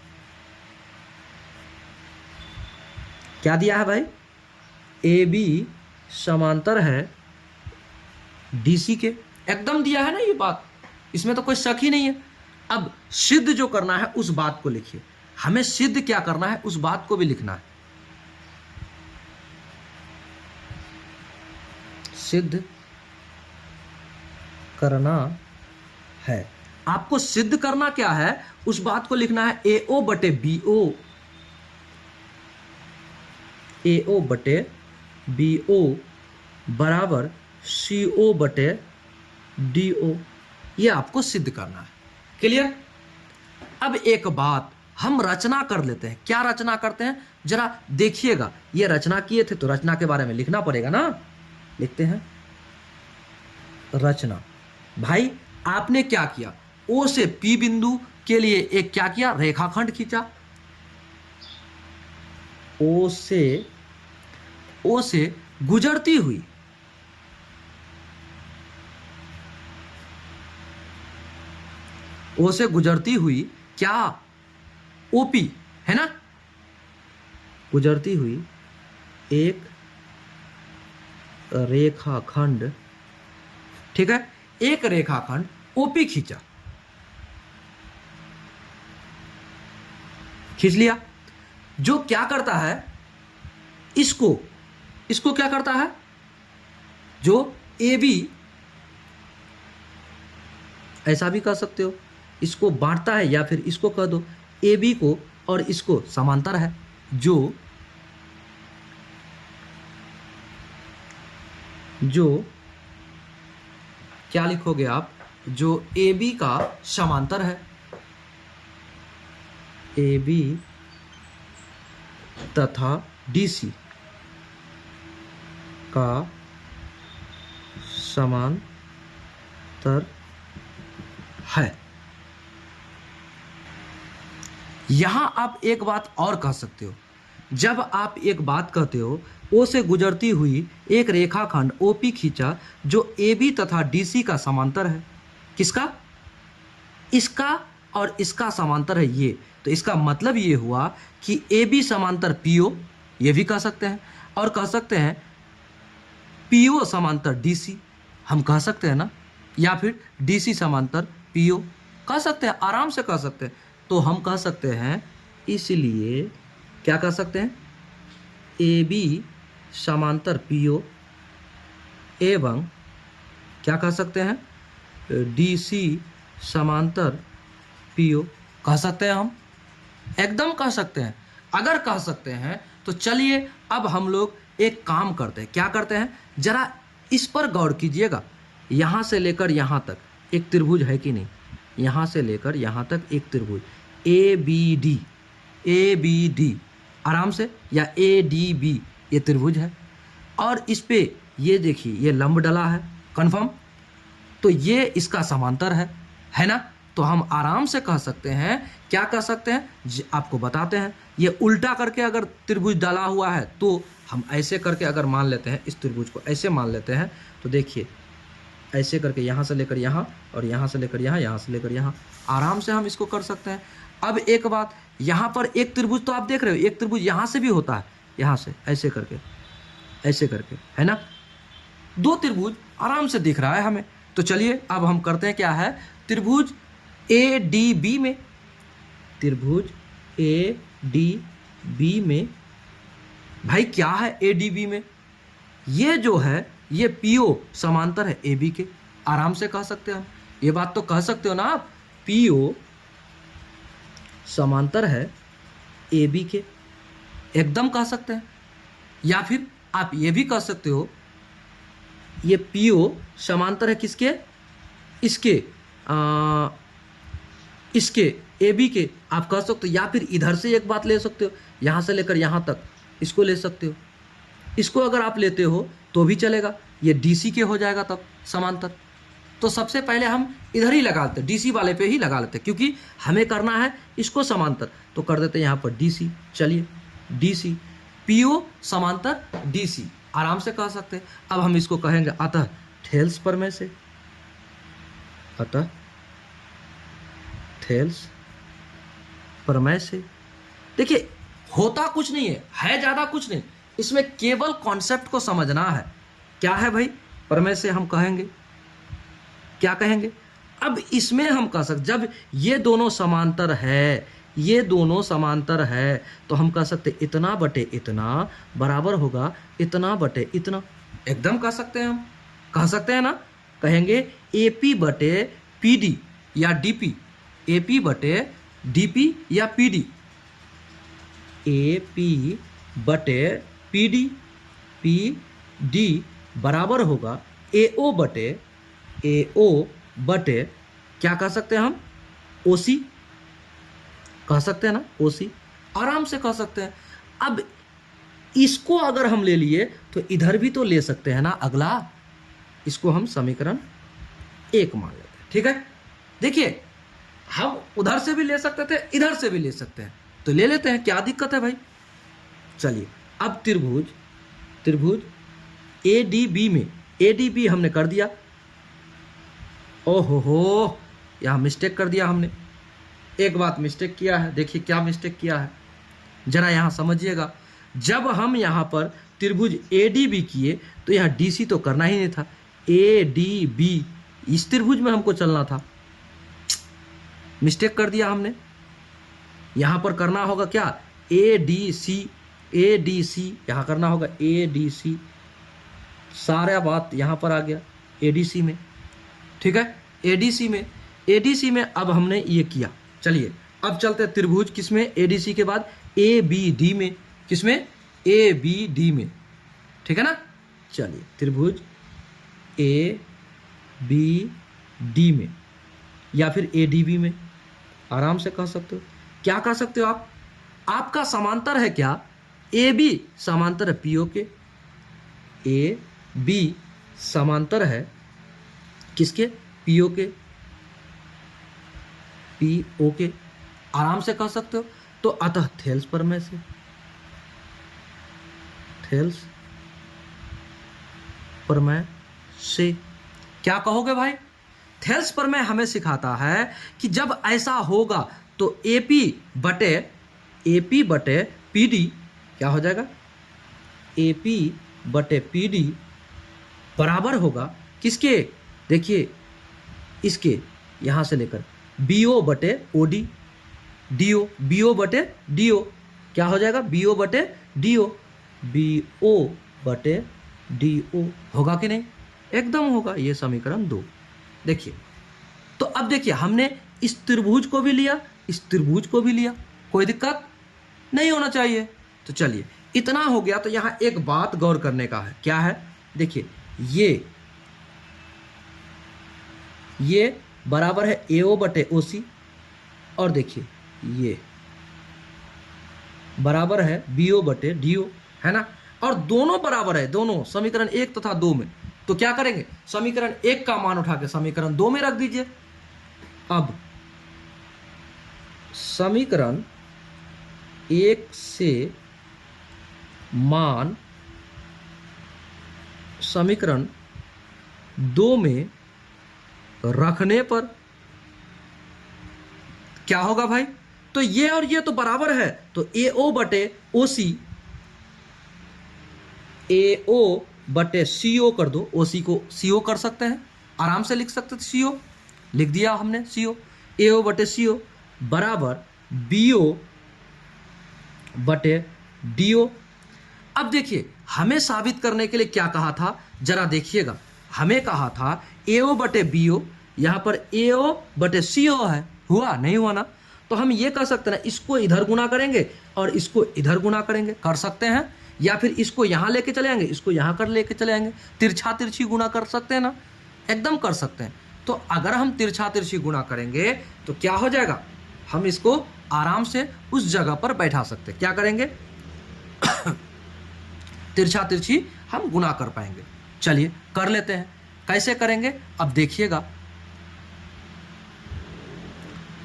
क्या दिया है भाई, ए बी समांतर है डी सी के, एकदम दिया है ना ये बात, इसमें तो कोई शक ही नहीं है। अब सिद्ध जो करना है उस बात को लिखिए, हमें सिद्ध क्या करना है उस बात को भी लिखना है। सिद्ध करना है, आपको सिद्ध करना क्या है उस बात को लिखना है, ए ओ बटे बी ओ, ए ओ बटे बी ओ बराबर सी ओ बटे डी ओ, ये आपको सिद्ध करना है। क्लियर। अब एक बात हम रचना कर लेते हैं, क्या रचना करते हैं जरा देखिएगा, ये रचना किए थे तो रचना के बारे में लिखना पड़ेगा ना, लिखते हैं रचना। भाई आपने क्या किया, ओ से पी बिंदु के लिए एक क्या किया, रेखाखंड खींचा, ओ से गुजरती हुई ओ से गुजरती हुई क्या, ओपी है ना, गुजरती हुई एक रेखाखंड, ठीक है, एक रेखाखंड ओपी खींचा, खींच लिया, जो क्या करता है, इसको क्या करता है, जो ए बी, ऐसा भी कर सकते हो, इसको बांटता है, या फिर इसको कह दो ए बी को और इसको समांतर है, जो क्या लिखोगे आप, जो ए बी का समांतर है, ए बी तथा DC का समांतर है। यहां आप एक बात और कह सकते हो, जब आप एक बात कहते हो O से गुजरती हुई एक रेखाखंड OP खींचा जो AB तथा DC का समांतर है। किसका? इसका और इसका समांतर है ये, तो इसका मतलब ये हुआ कि AB समांतर PO, ये भी कह सकते हैं, और कह सकते हैं PO समांतर DC, हम कह सकते हैं ना, या फिर DC समांतर PO कह सकते हैं, आराम से कह सकते हैं। तो हम कह सकते हैं, इसलिए क्या कह सकते हैं, AB समांतर PO एवं क्या कह सकते हैं, DC समांतर PO कह सकते हैं, हम एकदम कह सकते हैं। अगर कह सकते हैं तो चलिए अब हम लोग एक काम करते हैं। क्या करते हैं, जरा इस पर गौर कीजिएगा। यहाँ से लेकर यहाँ तक एक त्रिभुज है कि नहीं, यहाँ से लेकर यहाँ तक एक त्रिभुज ABD आराम से, या ADB ये त्रिभुज है, और इस पे ये देखिए ये लंब डला है, कन्फर्म। तो ये इसका समांतर है ना। तो हम आराम से कह सकते हैं, क्या कह सकते हैं, आपको बताते हैं। ये उल्टा करके अगर त्रिभुज डाला हुआ है तो हम ऐसे करके अगर मान लेते हैं, इस त्रिभुज को ऐसे मान लेते हैं, तो देखिए ऐसे करके यहाँ से लेकर यहाँ, और यहाँ से लेकर यहाँ, यहाँ से लेकर यहाँ, आराम से हम इसको कर सकते हैं। अब एक बात, यहाँ पर एक त्रिभुज तो आप देख रहे हो, एक त्रिभुज यहाँ से भी होता है, यहाँ से ऐसे करके है ना, दो त्रिभुज आराम से दिख रहा है हमें। तो चलिए अब हम करते हैं, क्या है, त्रिभुज ADB में, त्रिभुज ADB में, भाई क्या है ADB में, ये जो है ये PO समांतर है AB के, आराम से कह सकते हैं हम। ये बात तो कह सकते हो ना आप, PO समांतर है AB के, एकदम कह सकते हैं। या फिर आप ये भी कह सकते हो, ये PO समांतर है किसके, इसके AB के, आप कह सकते हो। या फिर इधर से एक बात ले सकते हो, यहाँ से लेकर यहाँ तक इसको ले सकते हो। इसको अगर आप लेते हो तो भी चलेगा, ये DC के हो जाएगा तब समांतर। तो सबसे पहले हम इधर ही लगा लेते, DC वाले पे ही लगा लेते, क्योंकि हमें करना है इसको समांतर। तो कर देते हैं यहाँ पर DC। चलिए DC, PO समांतर DC, आराम से कह सकते हैं। अब हम इसको कहेंगे अतः थेल्स प्रमेय से, अतः थेल्स प्रमेय से। देखिए होता कुछ नहीं है ज़्यादा कुछ नहीं, इसमें केवल कॉन्सेप्ट को समझना है। क्या है भाई, प्रमेय से हम कहेंगे, क्या कहेंगे, अब इसमें हम कह सकते, जब ये दोनों समांतर है, ये दोनों समांतर है, तो हम कह सकते इतना बटे इतना बराबर होगा इतना बटे इतना, एकदम कह सकते हैं हम, कह सकते हैं ना। कहेंगे AP बटे PD या DP, AP बटे DP या PD, AP बटे PD बराबर होगा AO बटे क्या कह सकते हैं हम, OC कह सकते हैं ना, OC आराम से कह सकते हैं। अब इसको अगर हम ले लिए तो इधर भी तो ले सकते हैं ना, अगला, इसको हम समीकरण 1 मान लेते हैं, ठीक है। देखिए हम उधर से भी ले सकते थे, इधर से भी ले सकते हैं, तो ले लेते हैं, क्या दिक्कत है भाई। चलिए अब त्रिभुज ADB में, ADB हमने कर दिया, ओहो यहाँ मिस्टेक कर दिया हमने, एक बात मिस्टेक किया है। देखिए क्या मिस्टेक किया है, जरा यहाँ समझिएगा। जब हम यहाँ पर त्रिभुज ADB किए तो यहाँ DC तो करना ही नहीं था, ADB इस त्रिभुज में हमको चलना था, मिस्टेक कर दिया हमने। यहाँ पर करना होगा क्या, ADC यहाँ करना होगा ADC, सारा बात यहाँ पर आ गया ADC में, ठीक है। ADC में अब हमने ये किया। चलिए अब चलते हैं त्रिभुज किसमें, ADC के बाद ABD में, किसमें, ABD में, ठीक है ना। चलिए त्रिभुज ABD में या फिर ADB में, आराम से कह सकते हो। क्या कह सकते हो आप, आपका समांतर है क्या, ए बी समांतर है पीओ के, ए बी समांतर है किसके, पीओ के, पीओ के, आराम से कह सकते हो। तो अतः थेल्स प्रमेय से, थेल्स प्रमेय से क्या कहोगे भाई, थेल्स प्रमेय हमें सिखाता है कि जब ऐसा होगा तो एपी बटे पीडी क्या हो जाएगा, एपी बटे पीडी बराबर होगा किसके, देखिए इसके यहां से लेकर बीओ बटे ओडी, डीओ, बीओ बटे डीओ क्या हो जाएगा, बीओ बटे डीओ, बीओ बटे डीओ होगा कि नहीं, एकदम होगा। ये समीकरण 2। देखिए तो अब देखिए हमने इस त्रिभुज को भी लिया, इस त्रिभुज को भी लिया, कोई दिक्कत नहीं होना चाहिए। तो चलिए इतना हो गया। तो यहां एक बात गौर करने का है, क्या है, देखिए ये बराबर है एओ बटे ओसी, और देखिए ये बराबर है बीओ बटे डीओ, है ना, और दोनों बराबर है, दोनों समीकरण 1 तथा 2 में। तो क्या करेंगे, समीकरण 1 का मान उठा के समीकरण 2 में रख दीजिए। अब समीकरण 1 से मान समीकरण 2 में रखने पर क्या होगा भाई, तो ये और ये तो बराबर है, तो एओ बटे ओसी, एओ बटे सीओ कर दो, ओसी को सीओ कर सकते हैं, आराम से लिख सकते थे, सीओ लिख दिया हमने, सीओ, एओ बटे सीओ बराबर बीओ बटे डीओ। अब देखिए हमें साबित करने के लिए क्या कहा था, जरा देखिएगा, हमें कहा था एओ बटे बीओ, यहां पर एओ बटे सीओ है, हुआ नहीं हुआ ना, तो हम ये कर सकते हैं ना, इसको इधर गुना करेंगे और इसको इधर गुना करेंगे, कर सकते हैं, या फिर इसको यहां लेके चले आएंगे, इसको यहां कर लेके चले आएंगे, तिरछा तिरछी गुना कर सकते हैं ना, एकदम कर सकते हैं। तो अगर हम तिरछा तिरछी गुना करेंगे तो क्या हो जाएगा, हम इसको आराम से उस जगह पर बैठा सकते हैं, क्या करेंगे तिरछा तिरछी हम गुना कर पाएंगे। चलिए कर लेते हैं, कैसे करेंगे अब देखिएगा,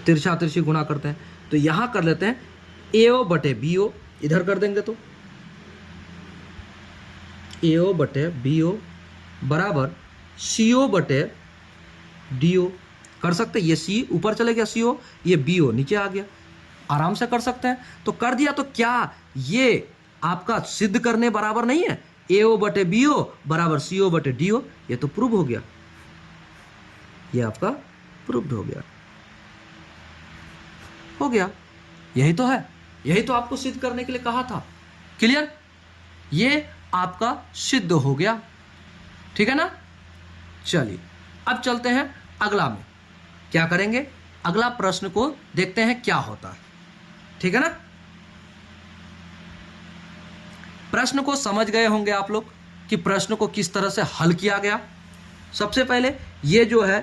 तिरछा तिरछी गुना करते हैं, तो यहां कर लेते हैं एओ बटे बीओ, इधर कर देंगे तो एओ बटे बीओ बराबर सीओ बटे डीओ, कर सकते, ये सी ऊपर चले गया सीओ, ये बीओ नीचे आ गया, आराम से कर सकते हैं। तो कर दिया, तो क्या ये आपका सिद्ध करने बराबर नहीं है, एओ बटे बीओ बराबर सीओ बटे डीओ, ये तो प्रूव हो गया, ये आपका प्रूव्ड हो गया, हो गया, यही तो है, यही तो आपको सिद्ध करने के लिए कहा था। क्लियर, ये आपका सिद्ध हो गया, ठीक है ना। चलिए अब चलते हैं अगला में, क्या करेंगे, अगला प्रश्न को देखते हैं क्या होता है, ठीक है ना। प्रश्न को समझ गए होंगे आप लोग कि प्रश्न को किस तरह से हल किया गया। सबसे पहले ये जो है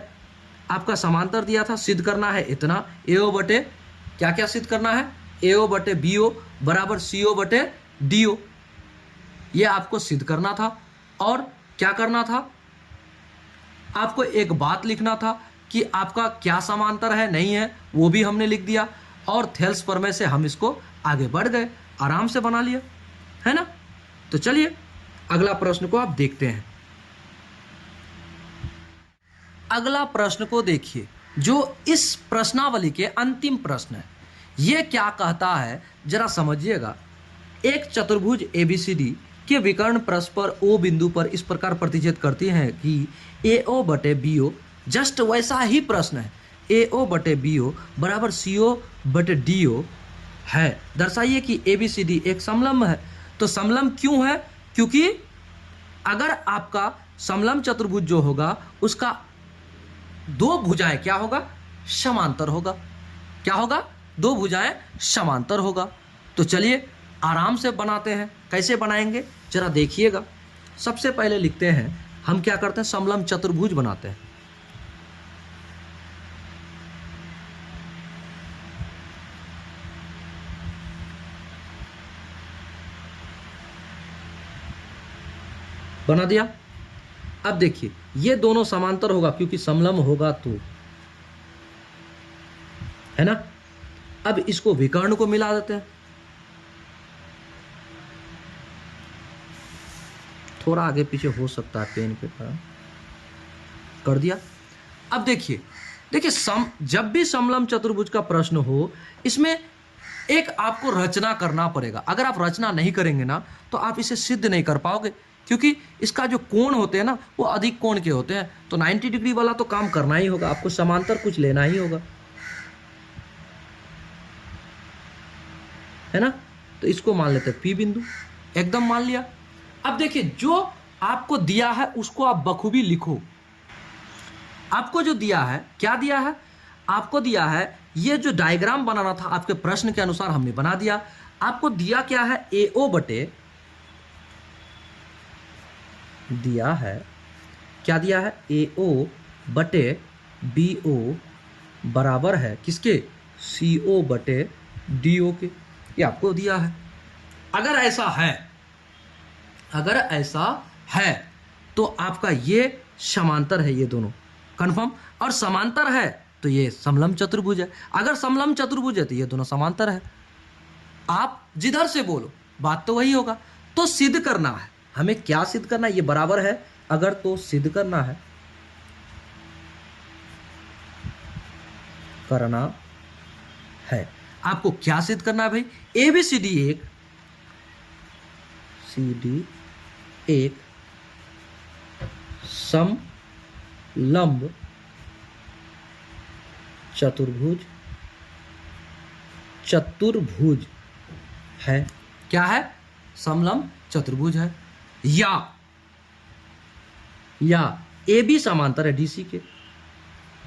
आपका समांतर दिया था, सिद्ध करना है इतना, एओ बटे क्या क्या सिद्ध करना है, एओ बटे बीओ बराबर सीओ बटे डीओ, ये आपको सिद्ध करना था। और क्या करना था, आपको एक बात लिखना था कि आपका क्या समांतर है नहीं है, वो भी हमने लिख दिया, और थेल्स प्रमेय से हम इसको आगे बढ़ गए, आराम से बना लिया, है ना। तो चलिए अगला प्रश्न को आप देखते हैं। अगला प्रश्न को देखिए, जो इस प्रश्नावली के अंतिम प्रश्न है, ये क्या कहता है जरा समझिएगा। एक चतुर्भुज एबीसीडी के विकर्ण परस्पर ओ बिंदु पर इस प्रकार प्रतिच्छेद करती हैं कि एओ बटे बीओ, जस्ट वैसा ही प्रश्न है, एओ बटे बीओ बराबर सीओ बटे डीओ है। दर्शाइए कि एबीसीडी एक समलंब है। तो समलंब क्यों है, क्योंकि अगर आपका समलंब चतुर्भुज जो होगा उसका दो भुजाएं क्या होगा, समांतर होगा, क्या होगा, दो भुजाएं समांतर होगा। तो चलिए आराम से बनाते हैं, कैसे बनाएंगे जरा देखिएगा। सबसे पहले लिखते हैं, हम क्या करते हैं, समलंब चतुर्भुज बनाते हैं। बना दिया। अब देखिए ये दोनों समांतर होगा क्योंकि समलंब होगा तो, है ना। अब इसको विकर्ण को मिला देते हैं, थोड़ा आगे पीछे हो सकता है पेन के कारण, कर दिया। अब देखिए जब भी समलंब चतुर्भुज का प्रश्न हो, इसमें एक आपको रचना करना पड़ेगा। अगर आप रचना नहीं करेंगे ना तो आप इसे सिद्ध नहीं कर पाओगे, क्योंकि इसका जो कोण होते हैं ना वो अधिक कोण के होते हैं। तो 90 डिग्री वाला तो काम करना ही होगा, आपको समांतर कुछ लेना ही होगा, है ना। तो इसको मान लेते हैं P बिंदु, एकदम मान लिया। अब देखिए जो आपको दिया है उसको आप बखूबी लिखो। आपको जो दिया है, क्या दिया है, आपको दिया है ये जो डायग्राम बनाना था आपके प्रश्न के अनुसार हमने बना दिया। आपको दिया क्या है, AO बटे, दिया है क्या दिया है, AO बटे BO बराबर है किसके, CO बटे DO के। ये आपको दिया है। अगर ऐसा है तो आपका ये समांतर है, ये दोनों कंफर्म। और समांतर है तो ये समलंब चतुर्भुज है। अगर समलंब चतुर्भुज है तो ये दोनों समांतर है। आप जिधर से बोलो बात तो वही होगा। तो सिद्ध करना है हमें, क्या सिद्ध करना है, ये बराबर है अगर तो सिद्ध करना है, आपको क्या सिद्ध करना है भाई, ABCD एक समलंब चतुर्भुज है। क्या है, समलंब चतुर्भुज है। या AB समांतर है DC के,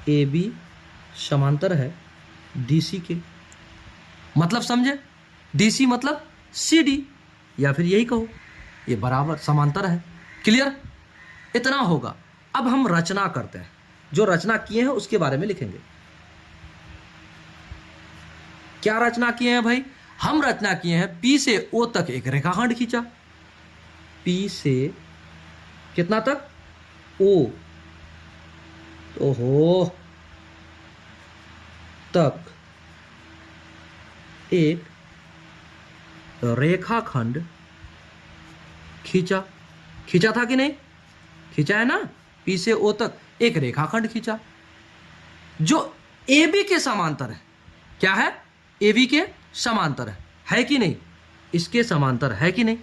AB समांतर है DC के, मतलब समझे, DC मतलब CD, या फिर यही कहो ये बराबर समांतर है। क्लियर, इतना होगा। अब हम रचना करते हैं, जो रचना किए हैं उसके बारे में लिखेंगे। क्या रचना किए हैं भाई, हम रचना किए हैं P से O तक एक रेखाखंड खींचा, P से कितना तक, O तो हो तक एक रेखाखंड खींचा था कि नहीं, खींचा है ना। P से O तक एक रेखाखंड खींचा जो AB के समांतर है। क्या है, AB के समांतर है कि नहीं, इसके समांतर है कि नहीं।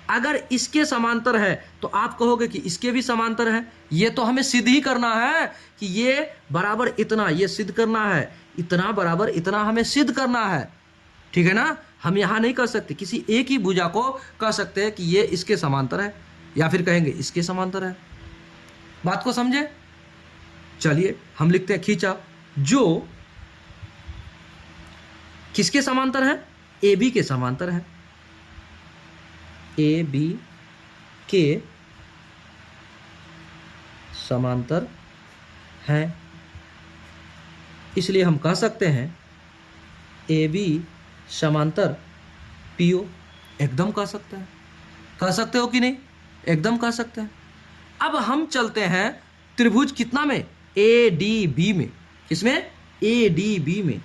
अगर इसके समांतर है तो आप कहोगे कि इसके भी समांतर है। ये तो हमें सिद्ध ही करना है कि ये बराबर इतना, ये सिद्ध करना है, इतना बराबर इतना हमें सिद्ध करना है, ठीक है ना। हम यहां नहीं कर सकते, किसी एक ही भुजा को कह सकते हैं कि ये इसके समांतर है, या फिर कहेंगे इसके समांतर है। बात को समझे। चलिए हम लिखते हैं खींचा, जो किसके समांतर है, AB के समांतर है, AB के समांतर है। इसलिए हम कह सकते हैं AB समांतर PO, एकदम कह सकते हैं। कह सकते हो कि नहीं, एकदम कह सकते हैं। अब हम चलते हैं त्रिभुज कितना में, ADB में। किसमें, ADB में,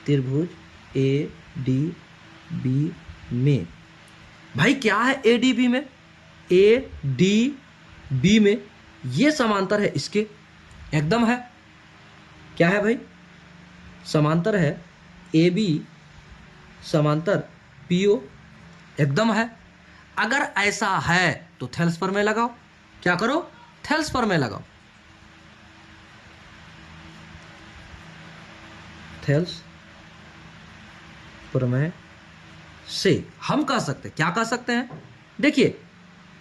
त्रिभुज ADB में। भाई क्या है ADB में, ADB में ये समांतर है इसके, एकदम है। क्या है भाई, समांतर है AB समांतर PO, एकदम है। अगर ऐसा है तो थेल्स प्रमेय लगाओ। क्या करो, थेल्स प्रमेय लगाओ। थेल्स प्रमेय से हम कह सकते, क्या कह सकते हैं, देखिए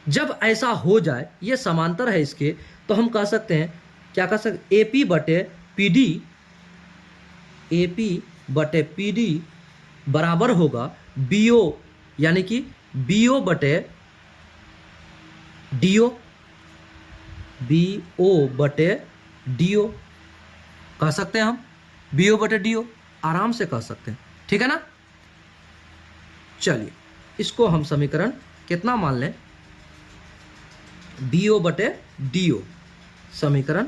जब ऐसा हो जाए, ये समांतर है इसके, तो हम कह सकते हैं, क्या कह सकते, AP बटे PD बराबर होगा BO, यानी कि BO बटे DO, BO बटे DO कह सकते हैं हम, BO बटे DO आराम से कह सकते हैं, ठीक है ना। चलिए इसको हम समीकरण कितना मान लें, BO बटे DO समीकरण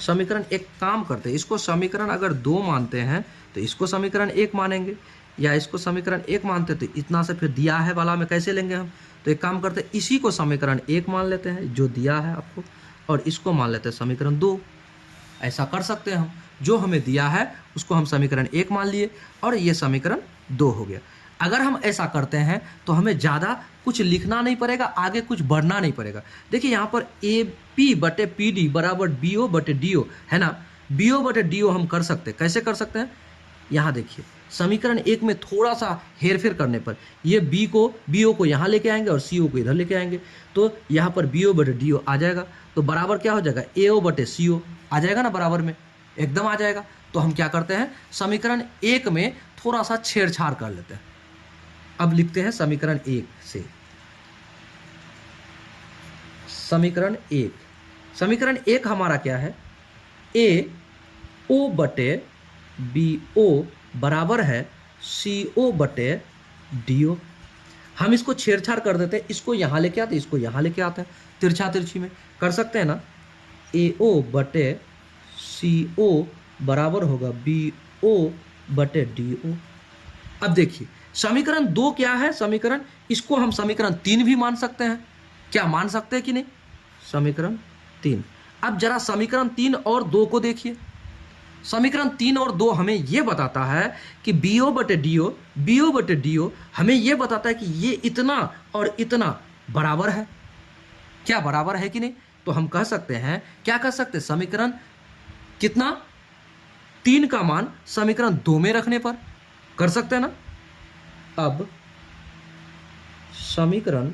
समीकरण एक काम करते हैं, इसको समीकरण अगर 2 मानते हैं तो इसको समीकरण 1 मानेंगे, या इसको समीकरण 1 मानते तो इतना से फिर दिया है वाला में कैसे लेंगे हम। तो एक काम करते हैं, इसी को समीकरण 1 मान लेते हैं जो दिया है आपको, और इसको मान लेते हैं समीकरण 2। ऐसा कर सकते हैं हम, जो हमें दिया है उसको हम समीकरण 1 मान लिए और ये समीकरण 2 हो गया। अगर हम ऐसा करते हैं तो हमें ज़्यादा कुछ लिखना नहीं पड़ेगा, आगे कुछ बढ़ना नहीं पड़ेगा। देखिए यहाँ पर AP बटे PD बराबर BO बटे DO है ना। BO बटे DO हम कर सकते हैं, कैसे कर सकते हैं, यहाँ देखिए समीकरण 1 में थोड़ा सा हेरफेर करने पर ये BO को यहाँ लेके आएंगे और CO को इधर लेके आएंगे, तो यहाँ पर BO बटे DO आ जाएगा। तो बराबर क्या हो जाएगा, AO बटे CO आ जाएगा ना, बराबर में एकदम आ जाएगा। तो हम क्या करते हैं, समीकरण 1 में थोड़ा सा छेड़छाड़ कर लेते हैं। अब लिखते हैं समीकरण 1 से, समीकरण 1 हमारा क्या है, AO बटे BO बराबर है CO बटे DO। हम इसको छेड़छाड़ कर देते हैं, इसको यहाँ लेके आते हैं, इसको यहाँ लेके आते हैं, तिरछा तिरछी में कर सकते हैं ना। AO बटे CO बराबर होगा BO बटे DO। अब देखिए समीकरण 2 क्या है, समीकरण, इसको हम समीकरण 3 भी मान सकते हैं। क्या मान सकते हैं कि नहीं, समीकरण 3। अब जरा समीकरण 3 और 2 को देखिए। समीकरण 3 और 2 हमें यह बताता है कि BO बटे DO हमें यह बताता है कि ये इतना और इतना बराबर है। क्या बराबर है कि नहीं, तो हम कह सकते हैं, क्या कह सकते हैं, समीकरण कितना 3 का मान समीकरण 2 में रखने पर कर सकते हैं ना। अब समीकरण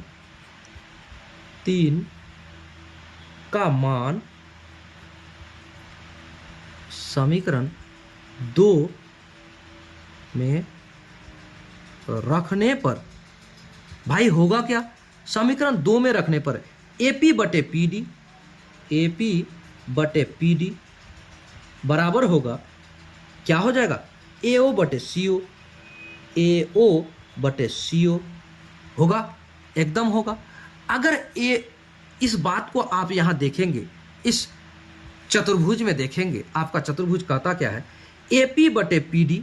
3 का मान समीकरण 2 में रखने पर भाई होगा क्या, समीकरण 2 में रखने पर AP बटे PD बराबर होगा, क्या हो जाएगा, AO बटे CO होगा, एकदम होगा। अगर इस बात को आप यहाँ देखेंगे, इस चतुर्भुज में देखेंगे, आपका चतुर्भुज कहता क्या है, AP बटे PD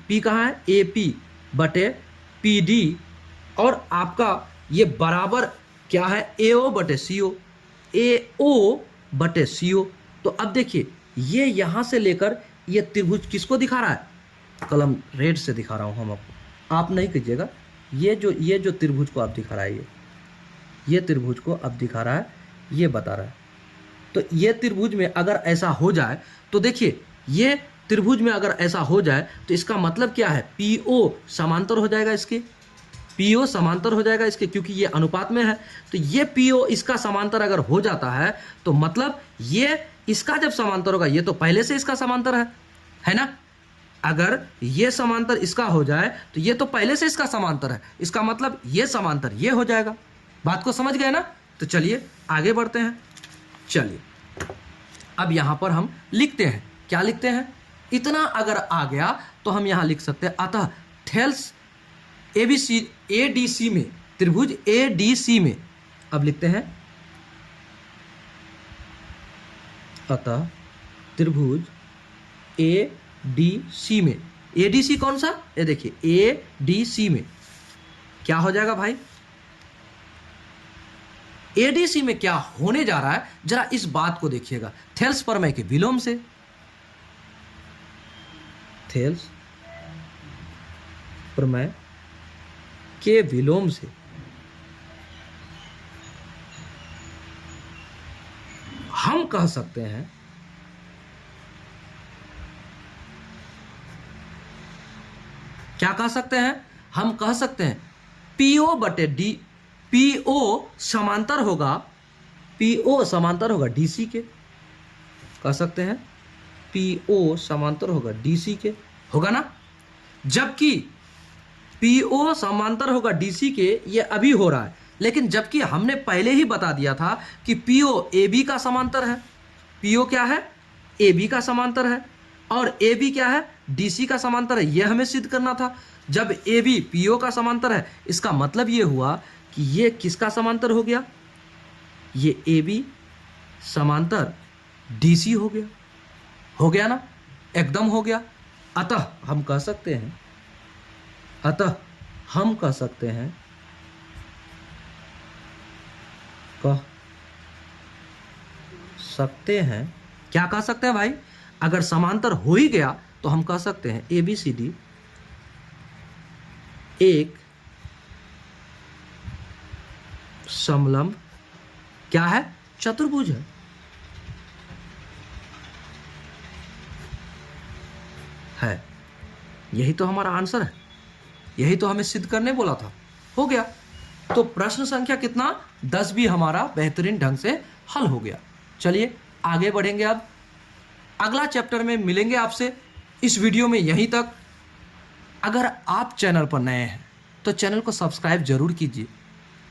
P कहाँ है, AP बटे PD, और आपका ये बराबर क्या है, AO बटे CO। तो अब देखिए ये यहाँ से लेकर ये त्रिभुज किसको दिखा रहा है, कलम रेड से दिखा रहा हूँ हम आपको, आप नहीं कीजिएगा। ये जो त्रिभुज को आप दिखा रहा है, ये त्रिभुज को अब दिखा रहा है, ये बता रहा है। तो ये त्रिभुज में अगर ऐसा हो जाए तो देखिए, ये त्रिभुज में अगर ऐसा हो जाए तो इसका मतलब क्या है, PO समांतर हो जाएगा इसके, PO समांतर हो जाएगा इसके, क्योंकि ये अनुपात में है। तो ये PO इसका समांतर अगर हो जाता है तो मतलब ये इसका जब समांतर होगा, ये तो पहले से इसका समांतर है ना। अगर ये समांतर इसका हो जाए तो ये तो पहले से इसका समांतर है, इसका मतलब ये समांतर ये हो जाएगा। बात को समझ गए ना। तो चलिए आगे बढ़ते हैं। चलिए अब यहां पर हम लिखते हैं, क्या लिखते हैं, इतना अगर आ गया तो हम यहां लिख सकते हैं, अतः थेल्स ADC में, त्रिभुज ADC में, अब लिखते हैं, अतः त्रिभुज ADC में, ADC कौन सा, ये देखिए ADC में क्या हो जाएगा भाई, ADC में क्या होने जा रहा है, जरा इस बात को देखिएगा, थेल्स प्रमेय के विलोम से, थेल्स प्रमेय के विलोम से हम कह सकते हैं, क्या कह सकते हैं, हम कह सकते हैं PO बटे D, PO समांतर होगा DC के, कह सकते हैं PO समांतर होगा DC के, होगा ना। जबकि PO समांतर होगा DC के, ये अभी हो रहा है, लेकिन जबकि हमने पहले ही बता दिया था कि PO AB का समांतर है, PO क्या है, AB का समांतर है, और ए बी क्या है, डी सी का समांतर है, यह हमें सिद्ध करना था। जब ए बी पी ओ का समांतर है, इसका मतलब ये हुआ कि ये किसका समांतर हो गया, ये ए बी समांतर डी सी हो गया ना, एकदम हो गया। अतः हम कह सकते हैं क्या कह सकते हैं भाई, अगर समांतर हो ही गया तो हम कह सकते हैं ए बी सी डी एक समलंब क्या है, चतुर्भुज है। यही तो हमारा आंसर है, यही तो हमें सिद्ध करने बोला था, हो गया। तो प्रश्न संख्या कितना 10 भी हमारा बेहतरीन ढंग से हल हो गया। चलिए आगे बढ़ेंगे, अब अगला चैप्टर में मिलेंगे आपसे। इस वीडियो में यहीं तक। अगर आप चैनल पर नए हैं तो चैनल को सब्सक्राइब जरूर कीजिए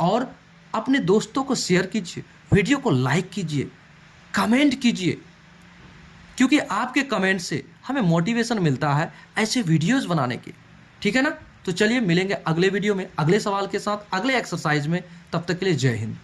और अपने दोस्तों को शेयर कीजिए, वीडियो को लाइक कीजिए, कमेंट कीजिए, क्योंकि आपके कमेंट से हमें मोटिवेशन मिलता है ऐसे वीडियोस बनाने के। ठीक है ना, तो चलिए मिलेंगे अगले वीडियो में अगले सवाल के साथ, अगले एक्सरसाइज में। तब तक के लिए जय हिंद।